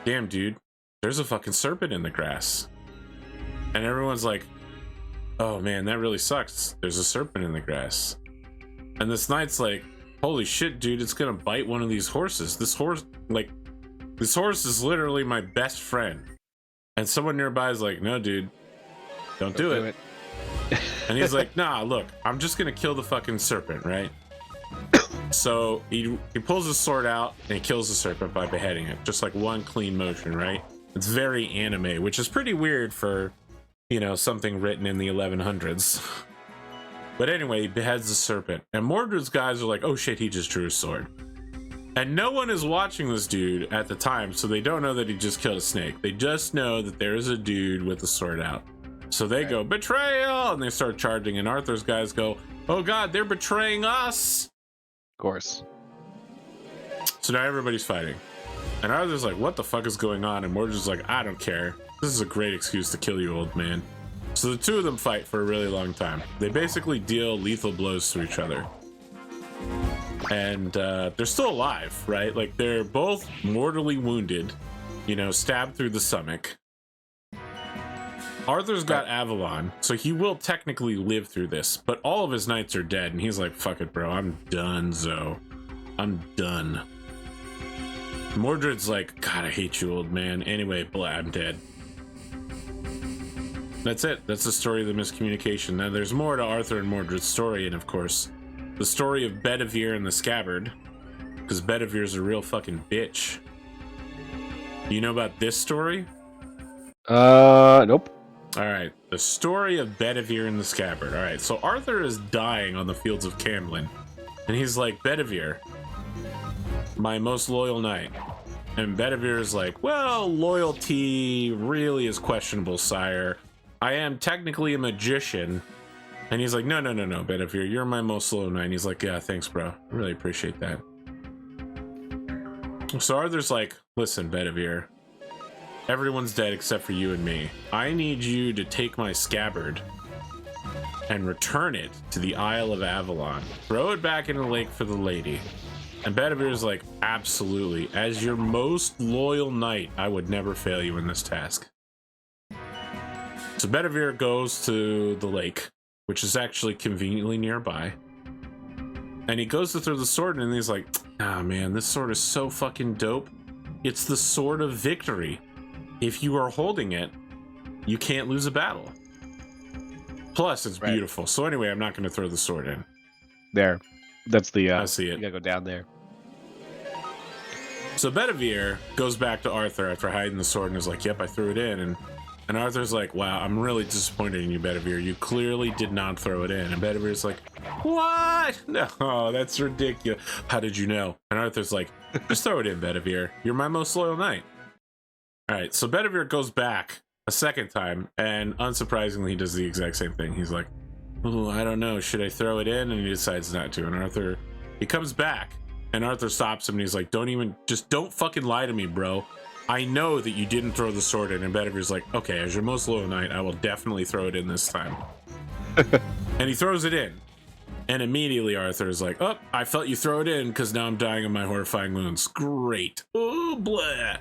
damn, dude, there's a fucking serpent in the grass. And everyone's like, oh man, that really sucks. There's a serpent in the grass. And this knight's like, holy shit, dude, it's gonna bite one of these horses. This horse is literally my best friend. And someone nearby is like, no, dude, don't do it. And he's like, nah, look, I'm just gonna kill the fucking serpent, right? So he pulls his sword out and he kills the serpent by beheading it. Just like one clean motion, right? It's very anime, which is pretty weird for, you know, something written in the 1100s. But anyway, he beheads the serpent. And Mordred's guys are like, oh shit, he just drew a sword. And no one is watching this dude at the time, so they don't know that he just killed a snake. They just know that there is a dude with a sword out. So they go, betrayal! And they start charging, and Arthur's guys go, oh god, they're betraying us! Of course. So now everybody's fighting. And Arthur's like, what the fuck is going on? And Mordred's like, I don't care. This is a great excuse to kill you, old man. So the two of them fight for a really long time. They basically deal lethal blows to each other. And they're still alive, right? Like, they're both mortally wounded, you know, stabbed through the stomach. Arthur's got Avalon, so he will technically live through this, but all of his knights are dead, and he's like, fuck it, bro, I'm done, Zo. I'm done. Mordred's like, God, I hate you, old man. Anyway, blah, I'm dead. That's it. That's the story of the miscommunication. Now, there's more to Arthur and Mordred's story, and of course, the story of Bedivere and the Scabbard, because Bedivere's a real fucking bitch. You know about this story? Nope. All right, the story of Bedivere and the Scabbard. All right, so Arthur is dying on the fields of Camlin, and he's like, Bedivere, my most loyal knight. And Bedivere is like, well, loyalty really is questionable, sire. I am technically a magician. And he's like, no, Bedivere, you're my most loyal knight. And he's like, yeah, thanks, bro. I really appreciate that. So Arthur's like, listen, Bedivere, everyone's dead except for you and me. I need you to take my scabbard and return it to the Isle of Avalon. Throw it back in the lake for the lady. And Bedivere's like, absolutely. As your most loyal knight, I would never fail you in this task. So Bedivere goes to the lake, which is actually conveniently nearby. And he goes to throw the sword, and he's like, ah, man, this sword is so fucking dope. It's the sword of victory. If you are holding it, you can't lose a battle. Plus, it's beautiful. So anyway, I'm not going to throw the sword in. There. That's the, I see it. You gotta go down there. So Bedivere goes back to Arthur after hiding the sword and is like, yep, I threw it in. And Arthur's like, wow, I'm really disappointed in you, Bedivere. You clearly did not throw it in. And Bedivere's like, what? No, that's ridiculous. How did you know? And Arthur's like, just throw it in, Bedivere. You're my most loyal knight. All right, so Bedivere goes back a second time, and unsurprisingly, he does the exact same thing. He's like, oh, I don't know. Should I throw it in? And he decides not to. And Arthur, he comes back, and Arthur stops him, and he's like, don't fucking lie to me, bro. I know that you didn't throw the sword in. And Bedivere's like, okay, as your most loyal knight, I will definitely throw it in this time. And he throws it in. And immediately Arthur is like, oh, I felt you throw it in because now I'm dying of my horrifying wounds. Great. Oh, blah.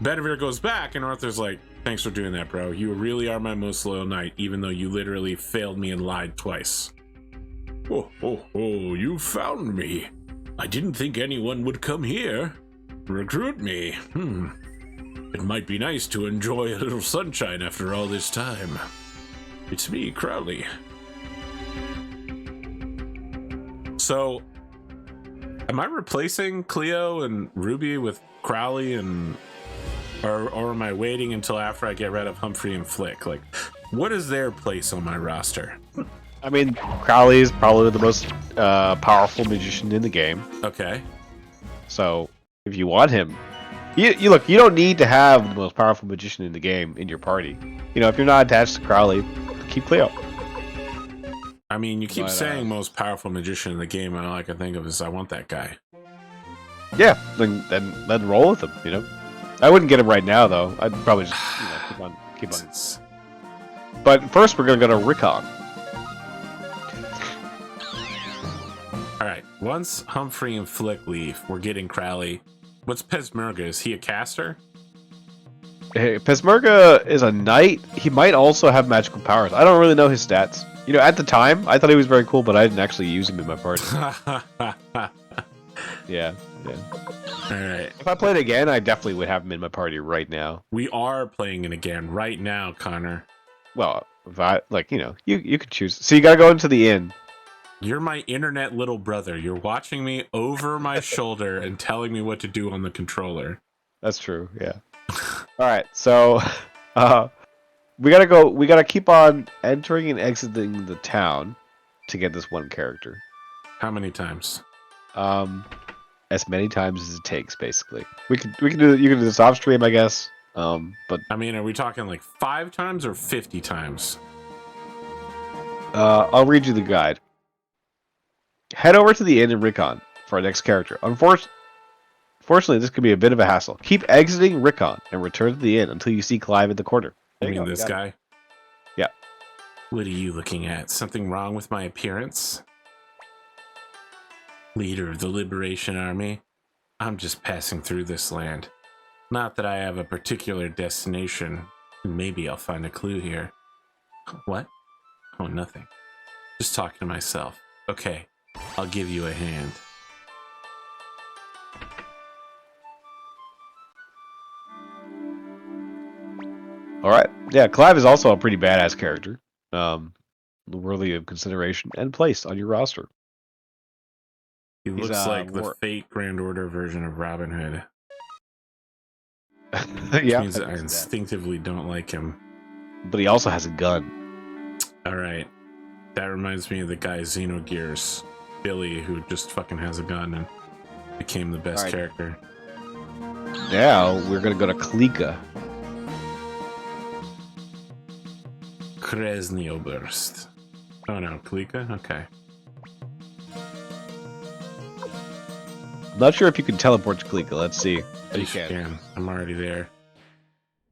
Bedivere goes back, and Arthur's like, thanks for doing that, bro. You really are my most loyal knight, even though you literally failed me and lied twice. Oh, you found me. I didn't think anyone would come here. Recruit me. It might be nice to enjoy a little sunshine after all this time. It's me, Crowley. So, am I replacing Cleo and Ruby with Crowley and... Or am I waiting until after I get rid of Humphrey and Flick? Like, what is their place on my roster? I mean, Crowley is probably the most powerful magician in the game. Okay. So, if you want him... You look, you don't need to have the most powerful magician in the game in your party. You know, if you're not attached to Crowley, keep Cleo. I mean, you keep saying most powerful magician in the game, and all I can think of is I want that guy. Yeah, then roll with him, you know? I wouldn't get him right now, though. I'd probably just, keep on. But first, we're going to go to Rickon. Alright, once Humphrey and Flick leave, we're getting Crowley. What's Pesmerga? Is he a caster? Hey, Pesmerga is a knight. He might also have magical powers. I don't really know his stats. You know, at the time, I thought he was very cool, but I didn't actually use him in my party. Yeah, yeah. All right. If I played again, I definitely would have him in my party right now. We are playing it again right now, Connor. Well, if I you could choose. So you gotta go into the inn. You're my internet little brother. You're watching me over my shoulder and telling me what to do on the controller. That's true. Yeah. All right. So, we gotta go. We gotta keep on entering and exiting the town to get this one character. How many times? As many times as it takes, basically. We can do. You can do this off stream, I guess. But I mean, are we talking like 5 times or 50 times? I'll read you the guide. Head over to the inn in Rickon for our next character. Unfortunately, this could be a bit of a hassle. Keep exiting Rickon and return to the inn until you see Clive at the corner. I mean, this guy? It. Yeah. What are you looking at? Something wrong with my appearance? Leader of the Liberation Army? I'm just passing through this land. Not that I have a particular destination. Maybe I'll find a clue here. What? Oh, nothing. Just talking to myself. Okay, I'll give you a hand. All right. Yeah, Clive is also a pretty badass character. Worthy of consideration and placed on your roster. He looks like the fake Grand Order version of Robin Hood. Yeah. Which means I instinctively don't like him. But he also has a gun. Alright. That reminds me of the guy Xenogears, Billy, who just fucking has a gun and became the best character. Now we're gonna go to Klika. Krasny Oberst. Oh no, Klika? Okay. Not sure if you can teleport to Klika. Let's see. You can. I'm already there.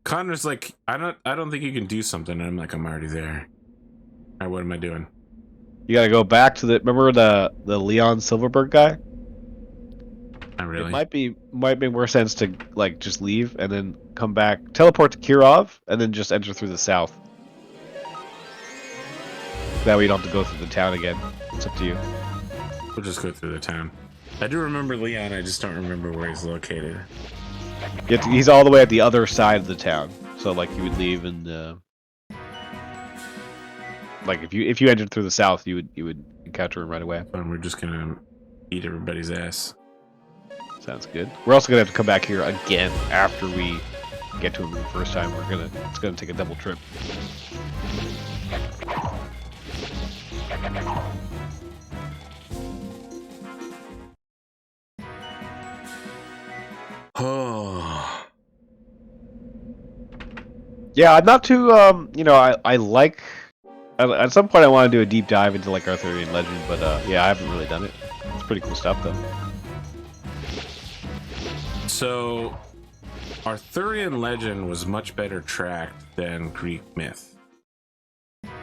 Connor's like, I don't think you can do something. And I'm like, I'm already there. Alright, what am I doing? You gotta go back to the remember the Leon Silverberg guy? Not really. It might make more sense to like just leave and then come back, teleport to Kirov, and then just enter through the south. That way you don't have to go through the town again. It's up to you. We'll just go through the town. I do remember Leon, I just don't remember where he's located. He's all the way at the other side of the town. So like you would leave and like if you entered through the south, you would encounter him right away. And we're just gonna eat everybody's ass. Sounds good. We're also gonna have to come back here again after we get to him the first time. It's gonna take a double trip. Oh. Yeah, I'm not too I like at some point I want to do a deep dive into like Arthurian Legend, but yeah, I haven't really done it. It's pretty cool stuff though. So Arthurian Legend was much better tracked than Greek myth.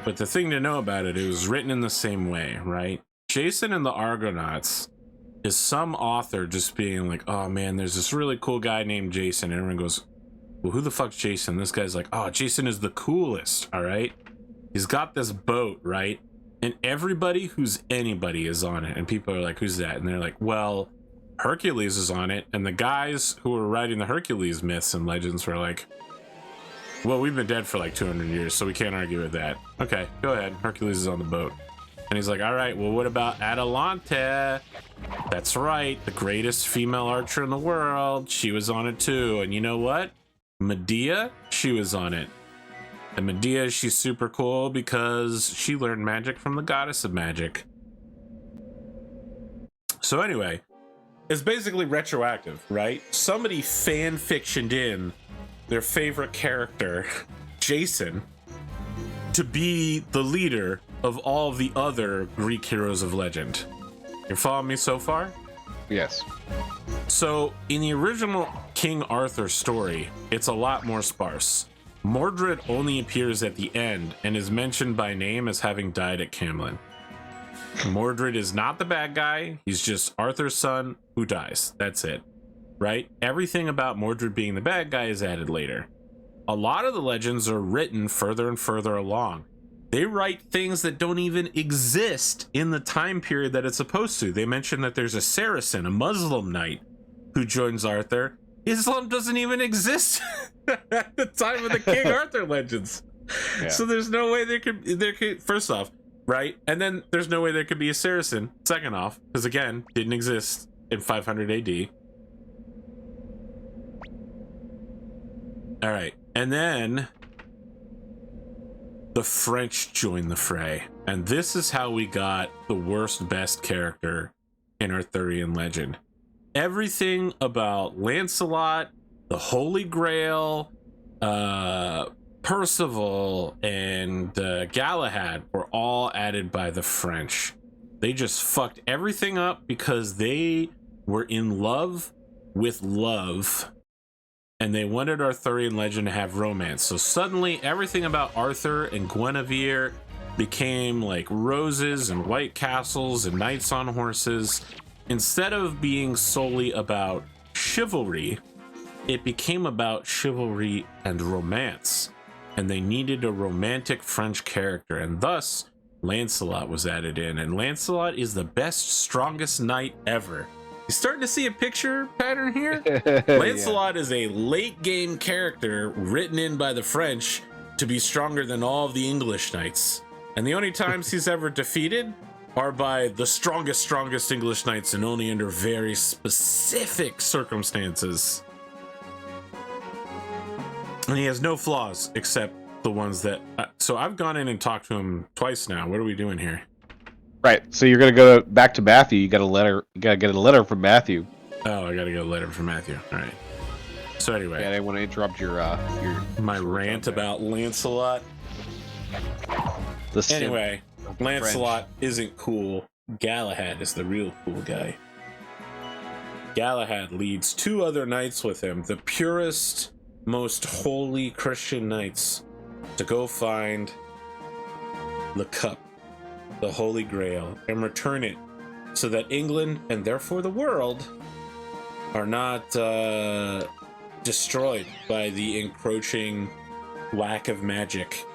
But the thing to know about it, it was written in the same way, right? Jason and the Argonauts is some author just being like, oh man, there's this really cool guy named Jason. And everyone goes, well, who the fuck's Jason? This guy's like, oh, Jason is the coolest, all right? He's got this boat, right? And everybody who's anybody is on it. And people are like, who's that? And they're like, well, Hercules is on it. And the guys who were writing the Hercules myths and legends were like, well, we've been dead for like 200 years, so we can't argue with that. Okay, go ahead. Hercules is on the boat. And he's like, all right, well, what about Atalante? That's right, the greatest female archer in the world. She was on it too. And you know what? Medea, she was on it. And Medea, she's super cool because she learned magic from the goddess of magic. So anyway, it's basically retroactive, right? Somebody fan-fictioned in their favorite character, Jason, to be the leader of all the other Greek heroes of legend. You're following me so far? Yes. So, in the original King Arthur story, it's a lot more sparse. Mordred only appears at the end and is mentioned by name as having died at Camlin. Mordred is not the bad guy, he's just Arthur's son who dies. That's it. Right? Everything about Mordred being the bad guy is added later. a lot of the legends are written further and further along. They write things that don't even exist in the time period that it's supposed to. They mention that there's a Saracen, a Muslim knight, who joins Arthur. Islam doesn't even exist at the time of the King Arthur legends. Yeah. So there's no way there could, first off, right? And then there's no way there could be a Saracen, second off, because again, didn't exist in 500 AD. All right, and then the French joined the fray, and this is how we got the worst best character in Arthurian legend. Everything about Lancelot, the Holy Grail, Percival, and Galahad were all added by the French. They just fucked everything up because they were in love with love, and they wanted Arthurian legend to have romance. So suddenly everything about Arthur and Guinevere became like roses and white castles and knights on horses. Instead of being solely about chivalry, it became about chivalry and romance. And they needed a romantic French character, and thus Lancelot was added in. And Lancelot is the best, strongest knight ever. You starting to see a picture pattern here? Lancelot is a late game character written in by the French to be stronger than all of the English knights. And the only times he's ever defeated are by the strongest English knights, and only under very specific circumstances. And he has no flaws except the ones that... so I've gone in and talked to him twice now. What are we doing here? Right. So you're gonna go back to Matthew. You got a letter. You gotta get a letter from Matthew. Oh, I gotta get a letter from Matthew. All right. So anyway, I didn't want to interrupt your my rant about Lancelot. Anyway, Lancelot isn't cool. Galahad is the real cool guy. Galahad leads 2 other knights with him, the purest, most holy Christian knights, to go find the cup, the Holy Grail, and return it so that England, and therefore the world, are not destroyed by the encroaching lack of magic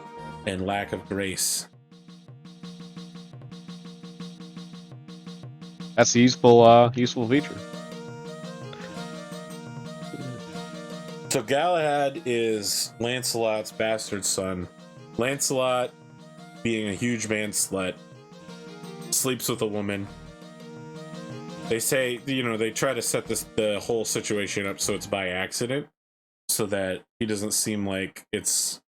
and lack of grace. That's a useful feature. So Galahad is Lancelot's bastard son. Lancelot, being a huge man slut, sleeps with a woman. They say, you know, they try to set the whole situation up so it's by accident, so that he doesn't seem like it's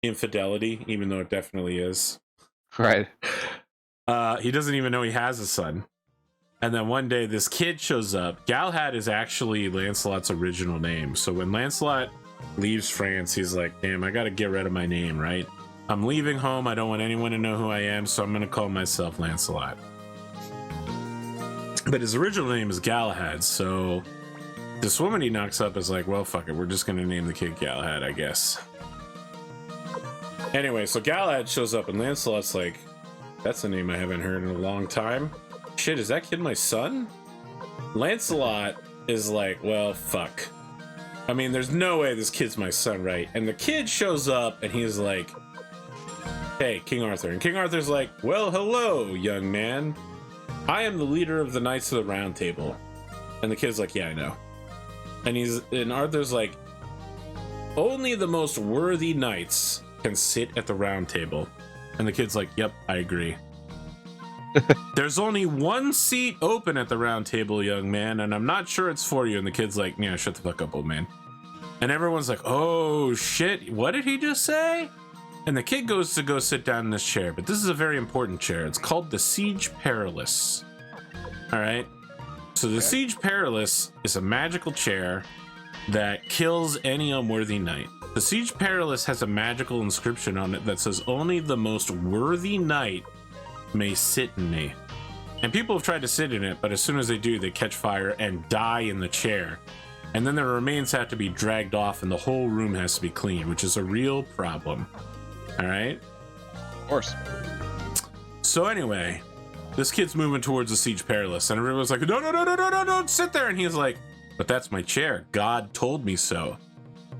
infidelity, even though it definitely is. Right. He doesn't even know he has a son. And then one day this kid shows up. Galahad is actually Lancelot's original name. So when Lancelot leaves France, he's like, damn, I gotta get rid of my name, right? I'm leaving home. I don't want anyone to know who I am, so I'm gonna call myself Lancelot. But his original name is Galahad, so this woman he knocks up is like, well, fuck it, we're just gonna name the kid Galahad, I guess. Anyway, so Galahad shows up and Lancelot's like, that's a name I haven't heard in a long time. Shit, is that kid my son? Lancelot is like, well, fuck. I mean, there's no way this kid's my son, right? And the kid shows up and he's like, hey, King Arthur. And King Arthur's like, well, hello, young man. I am the leader of the Knights of the Round Table. And the kid's like, yeah, I know. And Arthur's like, only the most worthy knights can sit at the round table. And the kid's like, yep, I agree. There's only one seat open at the round table, young man, and I'm not sure it's for you. And the kid's like, yeah, shut the fuck up, old man. And everyone's like, oh shit, what did he just say? And the kid goes to go sit down in this chair, but this is a very important chair. It's called the Siege Perilous. All right. So the Siege Perilous is a magical chair that kills any unworthy knight. The Siege Perilous has a magical inscription on it that says only the most worthy knight may sit in me. And people have tried to sit in it, but as soon as they do, they catch fire and die in the chair. And then their remains have to be dragged off and the whole room has to be cleaned, which is a real problem. All right? Of course. So anyway, this kid's moving towards the Siege Perilous, and everyone's like, no, don't sit there. And he's like, but that's my chair. God told me so.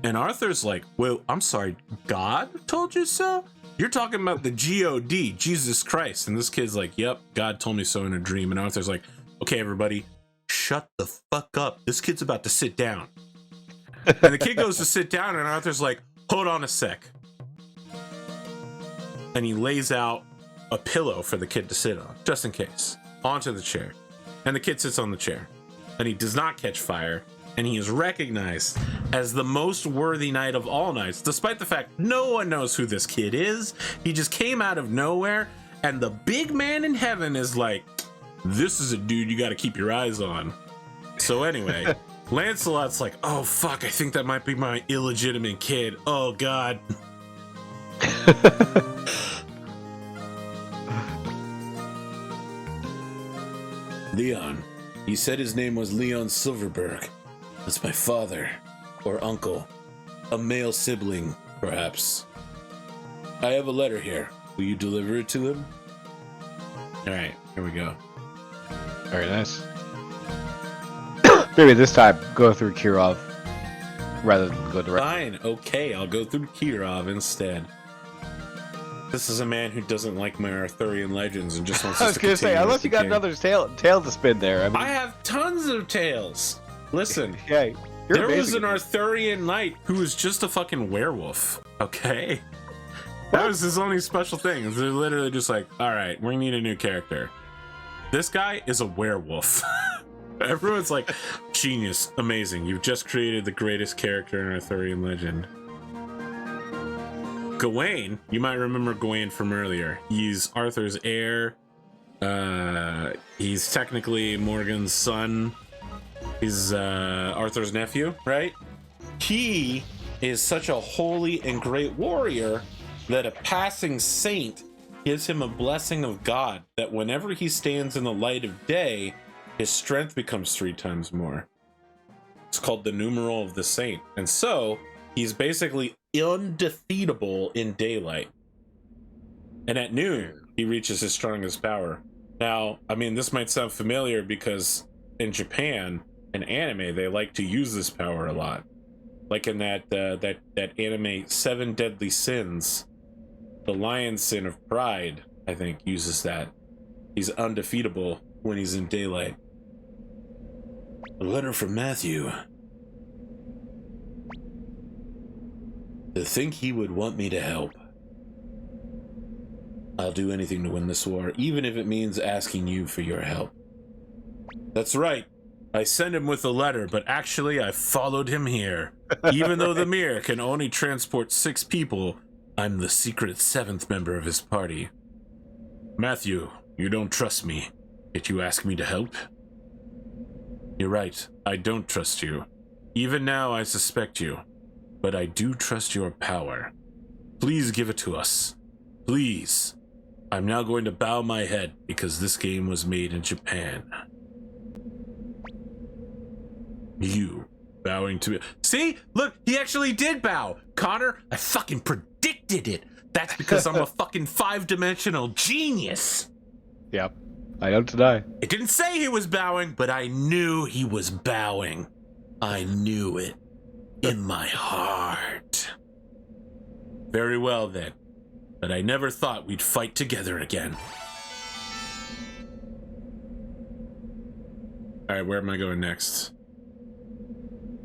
And Arthur's like, well, I'm sorry, God told you so? You're talking about the G-O-D, Jesus Christ. And this kid's like, yep, God told me so in a dream. And Arthur's like, okay, everybody, shut the fuck up. This kid's about to sit down. And the kid goes to sit down, and Arthur's like, hold on a sec. And he lays out a pillow for the kid to sit on, just in case, onto the chair. And the kid sits on the chair. And he does not catch fire. And he is recognized as the most worthy knight of all knights, despite the fact no one knows who this kid is. He just came out of nowhere, and the big man in heaven is like, this is a dude you got to keep your eyes on. So anyway, Lancelot's like, oh fuck, I think that might be my illegitimate kid. Oh god. Leon. He said his name was Leon Silverberg. That's my father, or uncle, a male sibling, perhaps. I have a letter here. Will you deliver it to him? All right, here we go. Very nice. Maybe this time go through Kirov rather than go direct. Fine, okay, I'll go through Kirov instead. This is a man who doesn't like my Arthurian legends and just wants I us was to gonna say, continue unless you got the another tail to spin there. I mean, I have tons of tales. Listen, yeah, there was an Arthurian knight who was just a fucking werewolf. Okay, that was his only special thing. They're literally just like, all right, we need a new character. This guy is a werewolf. Everyone's like, genius, amazing. You've just created the greatest character in Arthurian legend. Gawain, you might remember Gawain from earlier. He's Arthur's heir. He's technically Morgan's son. He's Arthur's nephew, right? He is such a holy and great warrior that a passing saint gives him a blessing of God that whenever he stands in the light of day, his strength becomes 3 times more. It's called the numeral of the saint. And so he's basically undefeatable in daylight. And at noon, he reaches his strongest power. Now, I mean, this might sound familiar because in Japan, in anime, they like to use this power a lot. Like in that anime 7 Deadly Sins, the Lion Sin of Pride, I think, uses that. He's undefeatable when he's in daylight. A letter from Matthew. To think he would want me to help. I'll do anything to win this war, even if it means asking you for your help. That's right. I sent him with a letter, but actually I followed him here. Even though the mirror can only transport 6 people, I'm the secret 7th member of his party. Matthew, you don't trust me, yet you ask me to help? You're right, I don't trust you. Even now I suspect you, but I do trust your power. Please give it to us. Please. I'm now going to bow my head because this game was made in Japan. You bowing to me. See? Look, he actually did bow. Connor, I fucking predicted it. That's because I'm a fucking 5-dimensional genius. Yep. I don't deny. It didn't say he was bowing, but I knew he was bowing. I knew it in my heart. Very well then. But I never thought we'd fight together again. Alright, where am I going next?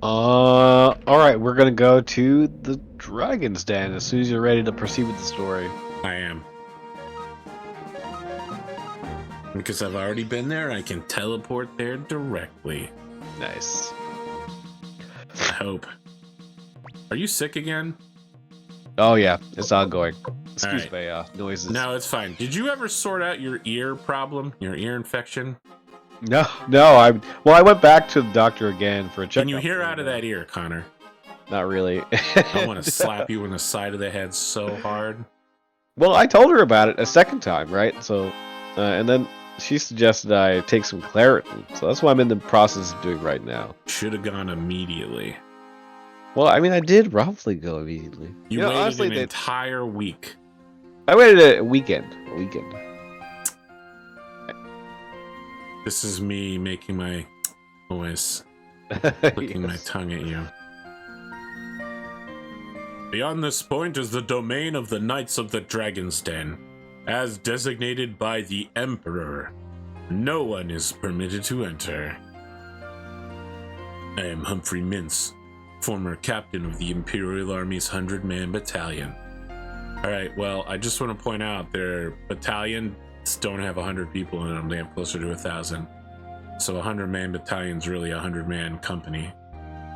Alright, we're gonna go to the Dragon's Den as soon as you're ready to proceed with the story. I am. Because I've already been there, I can teleport there directly. Nice. I hope. Are you sick again? Oh yeah, it's ongoing. Excuse Alright. my noises. No, it's fine. Did you ever sort out your ear problem? Your ear infection? No, I went back to the doctor again for a checkup. Can you hear out of that ear, Connor? Not really. I want to slap you in the side of the head so hard. Well, I told her about it a second time, right? So, and then she suggested I take some Claritin. So that's what I'm in the process of doing right now. Should have gone immediately. Well, I mean, I did roughly go immediately. You know, waited honestly, an entire week. I waited a weekend. This is me making my noise, licking my tongue at you. Beyond this point is the domain of the Knights of the Dragon's Den, as designated by the Emperor. No one is permitted to enter. I am Humphrey Mintz, former captain of the Imperial Army's 100-man battalion. Alright, well, I just want to point out their battalions don't have 100 people in them, they have closer to 1,000. So a 100-man battalion's really a 100-man company.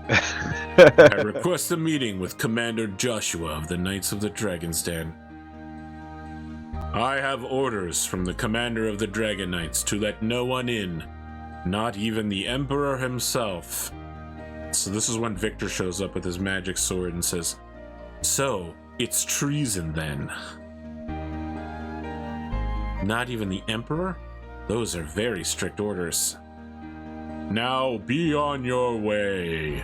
I request a meeting with Commander Joshua of the Knights of the Dragon's Den. I have orders from the Commander of the Dragon Knights to let no one in, not even the Emperor himself. So this is when Victor shows up with his magic sword and says, "So, it's treason then." Not even the Emperor? Those are very strict orders. Now be on your way.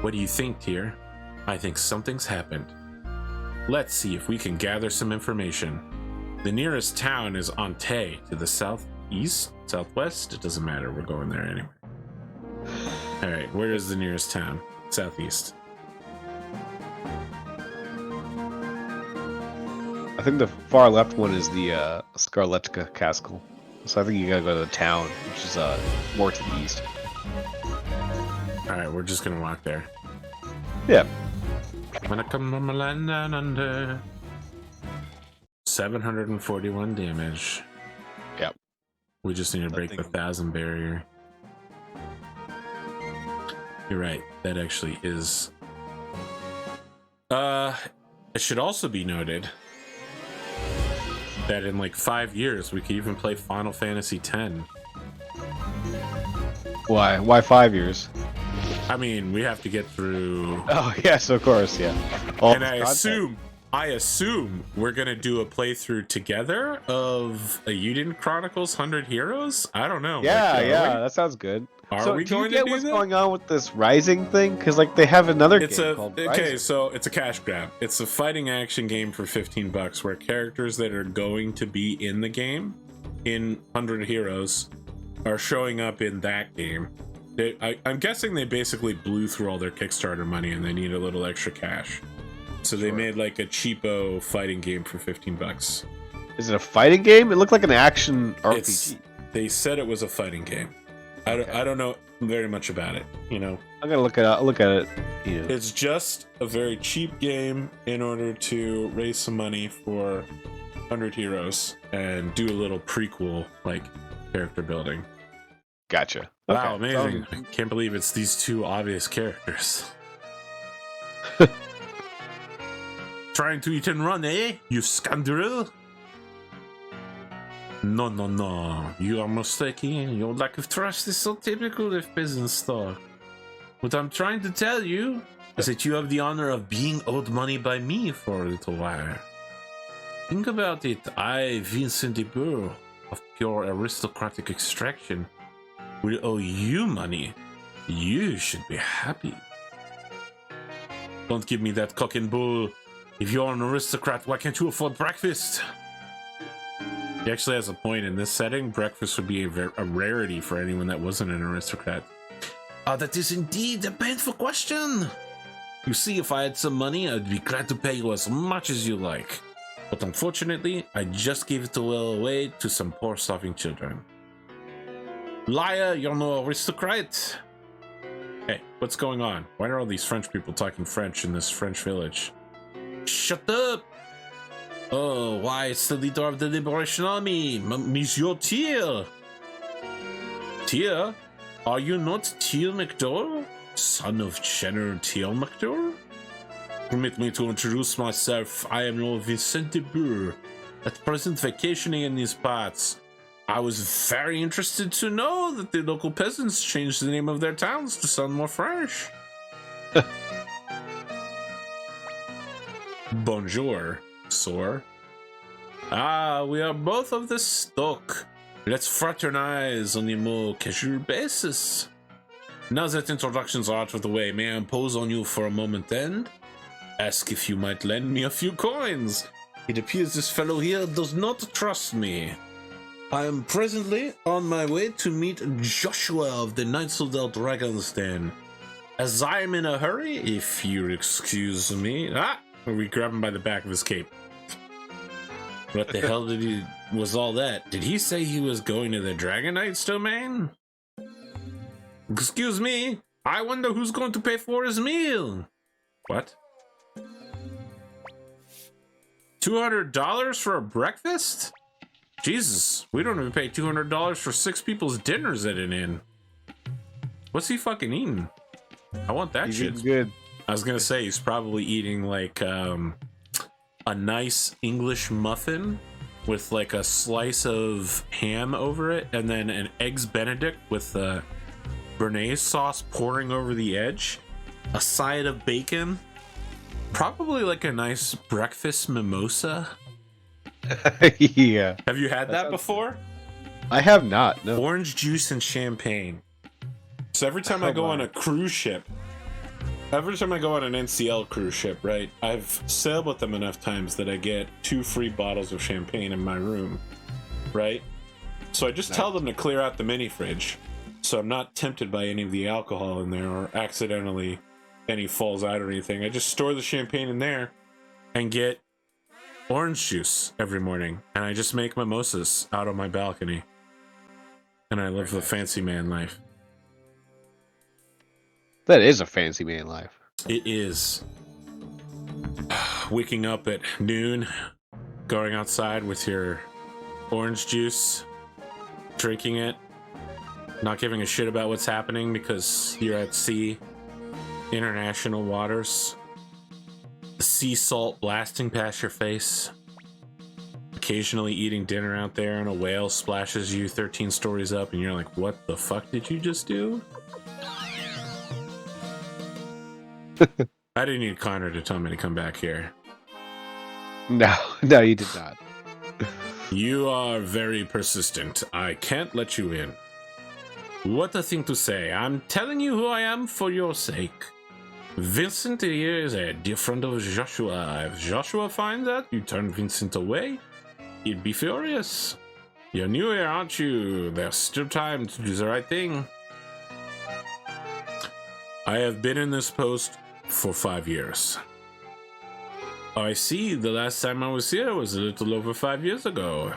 What do you think, Tyr? I think something's happened. Let's see if we can gather some information. The nearest town is Ante, to the southeast? Southwest? It doesn't matter, we're going there anyway. Alright, where is the nearest town? Southeast. I think the far left one is the Scarletka Castle. So I think you gotta go to the town, which is more to the east. Alright, we're just gonna walk there. Yeah. When I come from a land down under. 741 damage. Yep. We just need to break the 1,000 barrier. You're right, that actually is. It should also be noted that in like 5 years we could even play Final Fantasy X. Why? Why 5 years? I mean, we have to get through. Oh yes, of course, yeah. All And I assume we're gonna do a playthrough together of a Uden Chronicles 100 Heroes. I don't know. Yeah, yeah, that sounds good. Are we do you going get to do what's that? going on with this Rising thing? Because like they have another It's game a called okay, Rising. so it's a cash grab. It's a fighting action game for $15, where characters that are going to be in the game, in 100 Heroes, are showing up in that game. I'm guessing they basically blew through all their Kickstarter money and they need a little extra cash. So they made like a cheapo fighting game for $15. Is it a fighting game? It looked like an action RPG. They said it was a fighting game. I don't know very much about it, you know. I'm gonna look at it. You know. It's just a very cheap game in order to raise some money for 100 Heroes and do a little prequel like character building. Gotcha. Wow, Okay. amazing. I can't believe it's these two obvious characters. Trying to eat and run, eh? You scoundrel? No, no, no. You are mistaken. Your lack of trust is so typical of peasant stock. What I'm trying to tell you is that you have the honor of being owed money by me for a little while. Think about it. I, Vincent de Bourg, of pure aristocratic extraction, will owe you money. You should be happy. Don't give me that cock and bull. If you're an aristocrat, why can't you afford breakfast? He actually has a point. In this setting, breakfast would be a rarity for anyone that wasn't an aristocrat. That is indeed a painful question. You see, if I had some money, I'd be glad to pay you as much as you like. But unfortunately, I just gave it all away to some poor starving children. Liar, you're no aristocrat. Hey, what's going on? Why are all these French people talking French in this French village? Shut up! Oh, why, it's the leader of the Liberation Army, Monsieur Tyr. Tyr? Are you not Tyr McDowell, son of General Tyr McDowell? Permit me to introduce myself. I am Lord Vincent de Bourg, at present vacationing in these parts. I was very interested to know that the local peasants changed the name of their towns to sound more French. Bonjour, sir. Ah, we are both of the stock. Let's fraternize on a more casual basis. Now that introductions are out of the way, may I impose on you for a moment and ask if you might lend me a few coins? It appears this fellow here does not trust me. I am presently on my way to meet Joshua of the Knights of the Dragon's Den. As I'm in a hurry, if you excuse me. We grab him by the back of his cape. What the hell was all that? Did he say he was going to the Dragon Knight's domain? Excuse me, I wonder who's going to pay for his meal. What? $200 for a breakfast? Jesus, we don't even pay $200 for 6 people's dinners at an inn. What's he fucking eating? I want that shit. He's good. I was gonna say he's probably eating like a nice English muffin with like a slice of ham over it, and then an eggs Benedict with béarnaise sauce pouring over the edge, a side of bacon, probably like a nice breakfast mimosa. Yeah. Have you had that before? I have not. No. Orange juice and champagne. So every time I go on a cruise ship, every time I go on an NCL cruise ship, right, I've sailed with them enough times that I get 2 free bottles of champagne in my room, right? So I just tell them to clear out the mini fridge, so I'm not tempted by any of the alcohol in there or accidentally any falls out or anything. I just store the champagne in there and get orange juice every morning, and I just make mimosas out on my balcony. And I live the fancy man life. That is a fancy man life. It is. Waking up at noon, going outside with your orange juice, drinking it, not giving a shit about what's happening because you're at sea, international waters, sea salt blasting past your face, occasionally eating dinner out there and a whale splashes you 13 stories up and you're like, what the fuck did you just do? I didn't need Connor to tell me to come back here. No, you did not. You are very persistent. I can't let you in. What a thing to say. I'm telling you who I am for your sake. Vincent here is a dear friend of Joshua. If Joshua finds out you turn Vincent away, he'd be furious. You're new here, aren't you? There's still time to do the right thing. I have been in this post for 5 years. I see, the last time I was here was a little over 5 years ago.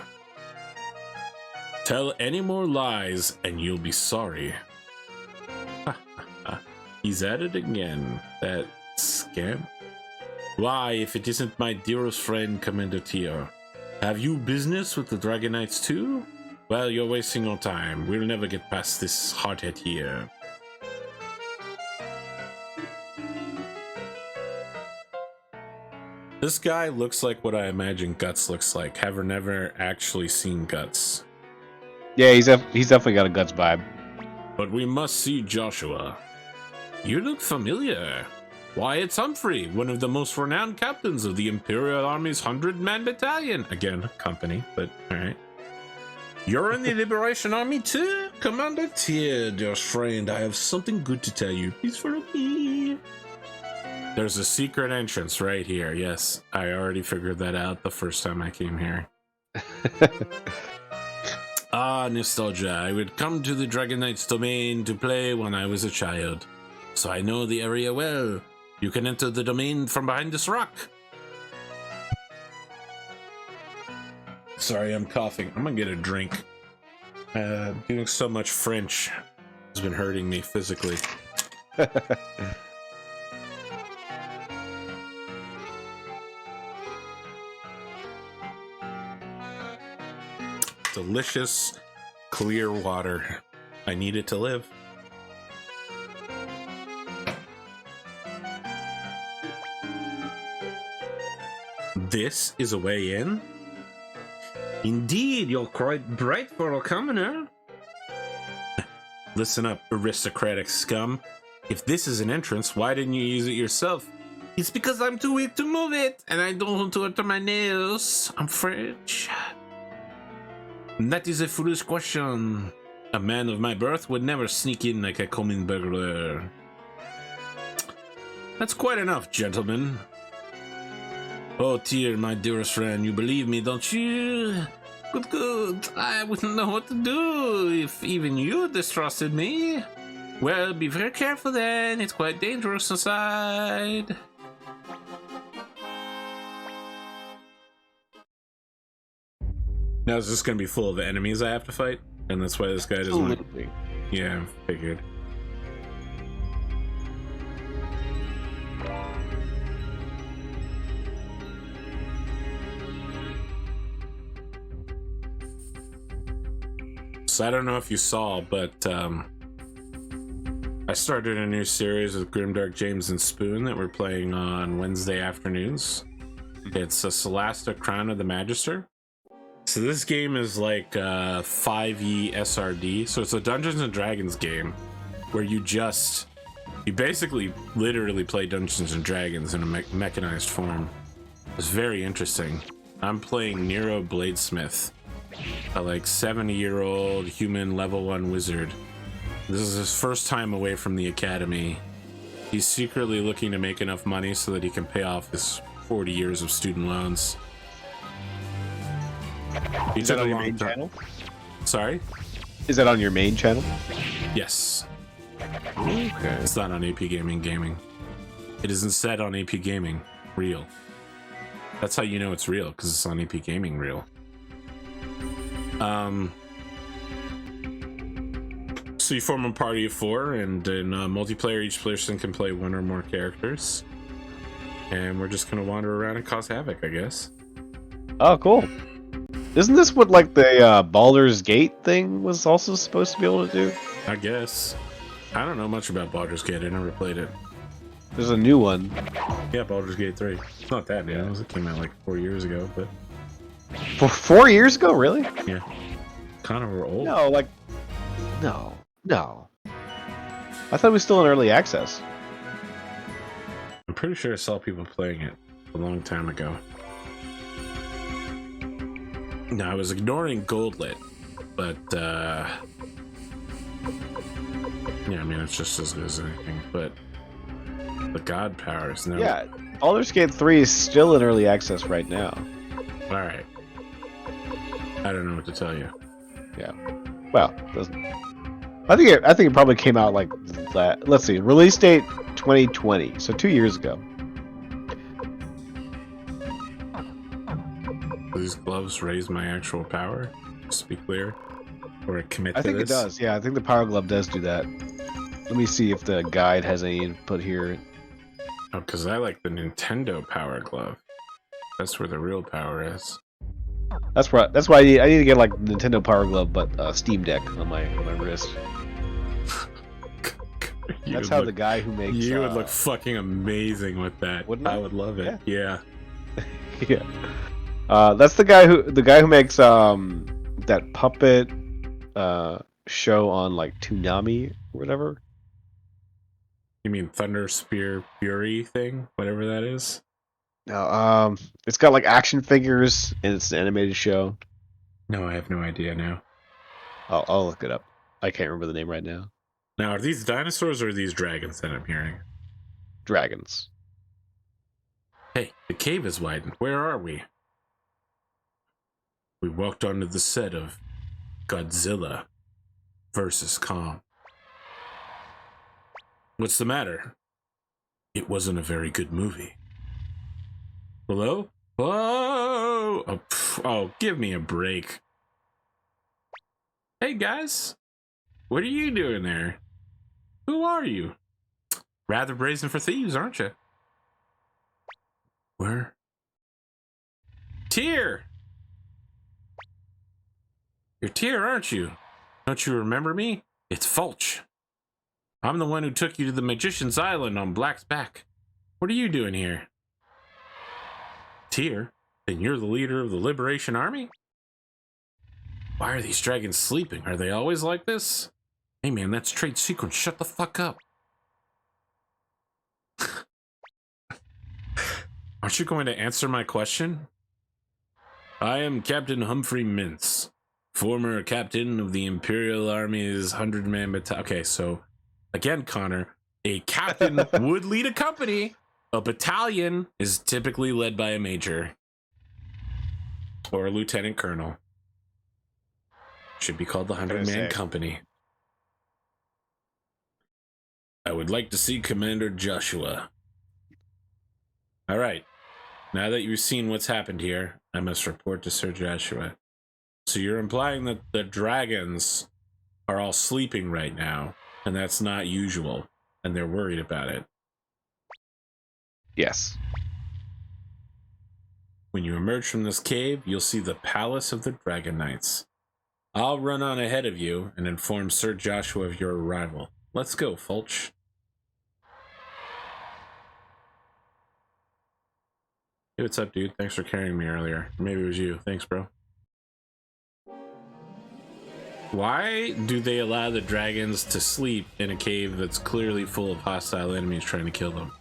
Tell any more lies and you'll be sorry. He's at it again, that scamp. Why, if it isn't my dearest friend, Commander Tyr? Have you business with the Dragon Knights too? Well, you're wasting your time. We'll never get past this hardhead here. This guy looks like what I imagine Guts looks like. Have never actually seen Guts. Yeah, he's definitely got a Guts vibe. But we must see Joshua. You look familiar. Why, it's Humphrey, one of the most renowned captains of the Imperial Army's 100-man battalion. Again, company, but alright. You're in the Liberation Army too? Commander Tyr, dear friend, I have something good to tell you. Please follow me. There's a secret entrance right here. Yes, I already figured that out the first time I came here. Nostalgia. I would come to the Dragon Knight's domain to play when I was a child. So I know the area well. You can enter the domain from behind this rock. Sorry, I'm coughing. I'm gonna get a drink. Doing so much French has been hurting me physically. Delicious, clear water. I need it to live. This is a way in? Indeed, you're quite bright for a commoner. Listen up, aristocratic scum. If this is an entrance, why didn't you use it yourself? It's because I'm too weak to move it, and I don't want to enter my nails. I'm French. That is a foolish question. A man of my birth would never sneak in like a common burglar. That's quite enough, gentlemen. Oh, Tyr, my dearest friend, you believe me, don't you? Good. I wouldn't know what to do if even you distrusted me. Well, be very careful then. It's quite dangerous inside. Now is this going to be full of enemies I have to fight? And that's why this guy doesn't want... Absolutely. Yeah, figured. So I don't know if you saw, but I started a new series with Grimdark, James, and Spoon that we're playing on Wednesday afternoons. It's a Celasta Crown of the Magister. So this game is like 5e SRD. So it's a Dungeons and Dragons game where you basically literally play Dungeons and Dragons in a mechanized form. It's very interesting. I'm playing Nero Bladesmith, a like 70-year-old human level 1 wizard. This is his first time away from the academy. He's secretly looking to make enough money so that he can pay off his 40 years of student loans. Is that on your main channel? Sorry? Is that on your main channel? Yes. Okay. It's not on AP Gaming. It is instead on AP Gaming Real. That's how you know it's real, because it's on AP Gaming Real. So you form a party of 4, and in multiplayer, each person can play 1 or more characters. And we're just gonna wander around and cause havoc, I guess. Oh, cool. Isn't this what like the Baldur's Gate thing was also supposed to be able to do? I guess. I don't know much about Baldur's Gate. I never played it. There's a new one. Yeah, Baldur's Gate 3. It's not that new. It came out like 4 years ago, but... For 4 years ago, really? Yeah. Kind of, we're old. No, like... No. I thought it was still in early access. I'm pretty sure I saw people playing it a long time ago. No, I was ignoring Goldlit, but yeah, I mean it's just as good as anything. But the God powers, no. Yeah, Baldur's Gate 3 is still in early access right now. All right. I don't know what to tell you. Yeah. Well, doesn't. I think it probably came out like that. Let's see, release date 2020, so 2 years ago. Do these gloves raise my actual power? Just to be clear, or commit to I think this? it does. Yeah, I think the Power Glove does do that. Let me see if the guide has any input here. Oh, because I like the Nintendo Power Glove. That's where the real power is. That's why I need to get like Nintendo Power Glove, but Steam Deck on my wrist. That's how the guy who makes. You would look fucking amazing with that. Wouldn't I would love it. Yeah. Yeah. That's the guy who makes that puppet show on like Toonami or whatever. You mean Thunder Spear Fury thing? Whatever that is? No, it's got like action figures and it's an animated show. No, I have no idea now. I'll look it up. I can't remember the name right now. Now, are these dinosaurs or are these dragons that I'm hearing? Dragons. Hey, the cave is widened. Where are we? We walked onto the set of Godzilla versus Kong. What's the matter? It wasn't a very good movie. Hello? Whoa! Oh, give me a break. Hey, guys. What are you doing there? Who are you? Rather brazen for thieves, aren't you? Where? Tyr! You're Tyr, aren't you? Don't you remember me? It's Fulch. I'm the one who took you to the Magician's Island on Black's Back. What are you doing here? Tyr? Then you're the leader of the Liberation Army? Why are these dragons sleeping? Are they always like this? Hey man, that's trade secret. Shut the fuck up. Aren't you going to answer my question? I am Captain Humphrey Mintz, former captain of the Imperial Army's 100-man battalion. Okay, so again, Connor, a captain would lead a company. A battalion is typically led by a major or a lieutenant colonel. Should be called the 100-man company. I would like to see Commander Joshua. All right. Now that you've seen what's happened here, I must report to Sir Joshua. So you're implying that the dragons are all sleeping right now, and that's not usual, and they're worried about it. Yes. When you emerge from this cave, you'll see the Palace of the Dragon Knights. I'll run on ahead of you and inform Sir Joshua of your arrival. Let's go, Fulch. Hey, what's up, dude? Thanks for carrying me earlier. Maybe it was you. Thanks, bro. Why do they allow the dragons to sleep in a cave that's clearly full of hostile enemies trying to kill them?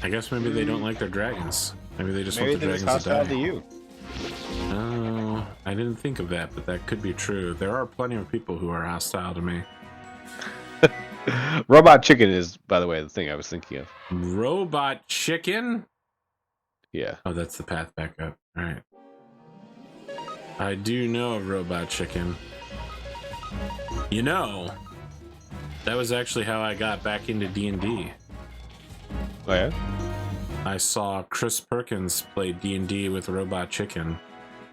I guess maybe they don't like their dragons. Maybe they just want the dragons to die. To you. Oh, I didn't think of that, but that could be true. There are plenty of people who are hostile to me. Robot chicken is, by the way, the thing I was thinking of. Robot chicken? Yeah. Oh, that's the path back up. All right. I do know of Robot Chicken. You know, that was actually how I got back into D&D. Oh, yeah? I saw Chris Perkins play D&D with Robot Chicken.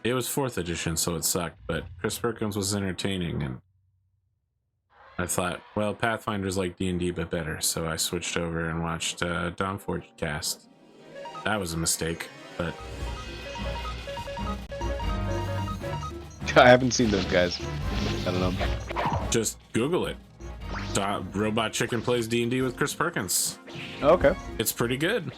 It was 4th edition, so it sucked, but Chris Perkins was entertaining, and I thought, well, Pathfinder's like D&D, but better, so I switched over and watched Dawnforge cast. That was a mistake, but... I haven't seen those guys. I don't know. Just Google it. Robot Chicken plays D&D with Chris Perkins. Okay. It's pretty good.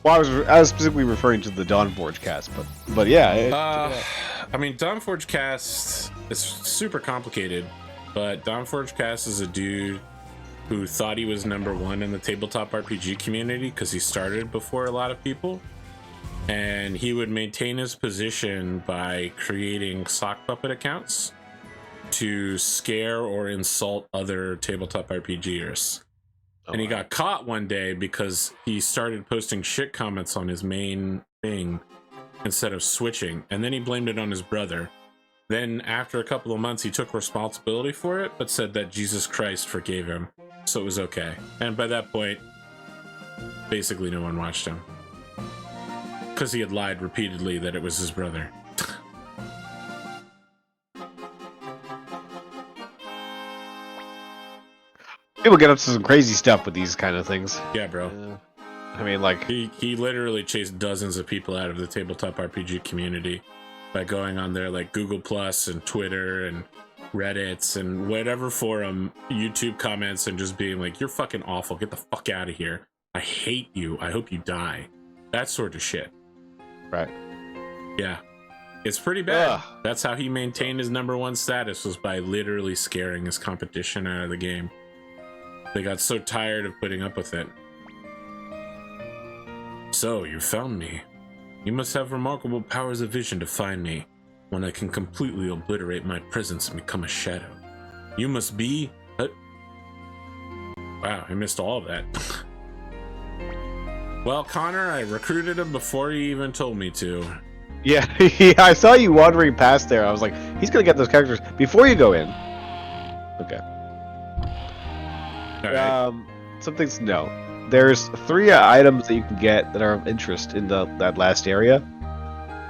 Well, I was specifically referring to the Dawnforge cast, but yeah. I mean, Dawnforge cast is super complicated, but Dawnforge cast is a dude who thought he was #1 in the tabletop RPG community because he started before a lot of people. And he would maintain his position by creating sock puppet accounts to scare or insult other tabletop RPGers. Oh, and he got caught one day because he started posting shit comments on his main thing instead of switching. And then he blamed it on his brother. Then after a couple of months, he took responsibility for it, but said that Jesus Christ forgave him. So it was okay. And by that point, basically no one watched him. Because he had lied repeatedly that it was his brother. People get up to some crazy stuff with these kind of things. Yeah, bro. I mean, like... He literally chased dozens of people out of the tabletop RPG community by going on there like Google Plus and Twitter and Reddits and whatever forum, YouTube comments, and just being like, you're fucking awful. Get the fuck out of here. I hate you. I hope you die. That sort of shit. Right. Yeah. It's pretty bad. Ugh. That's how he maintained his #1 status, was by literally scaring his competition out of the game. They got so tired of putting up with it. So, you found me. You must have remarkable powers of vision to find me, when I can completely obliterate my presence and become a shadow. You must be... Wow, I missed all of that. Well, Connor, I recruited him before you even told me to. Yeah, I saw you wandering past there. I was like, he's gonna get those characters before you go in. Okay. All right. Some things to know. There's 3 items that you can get that are of interest in that last area.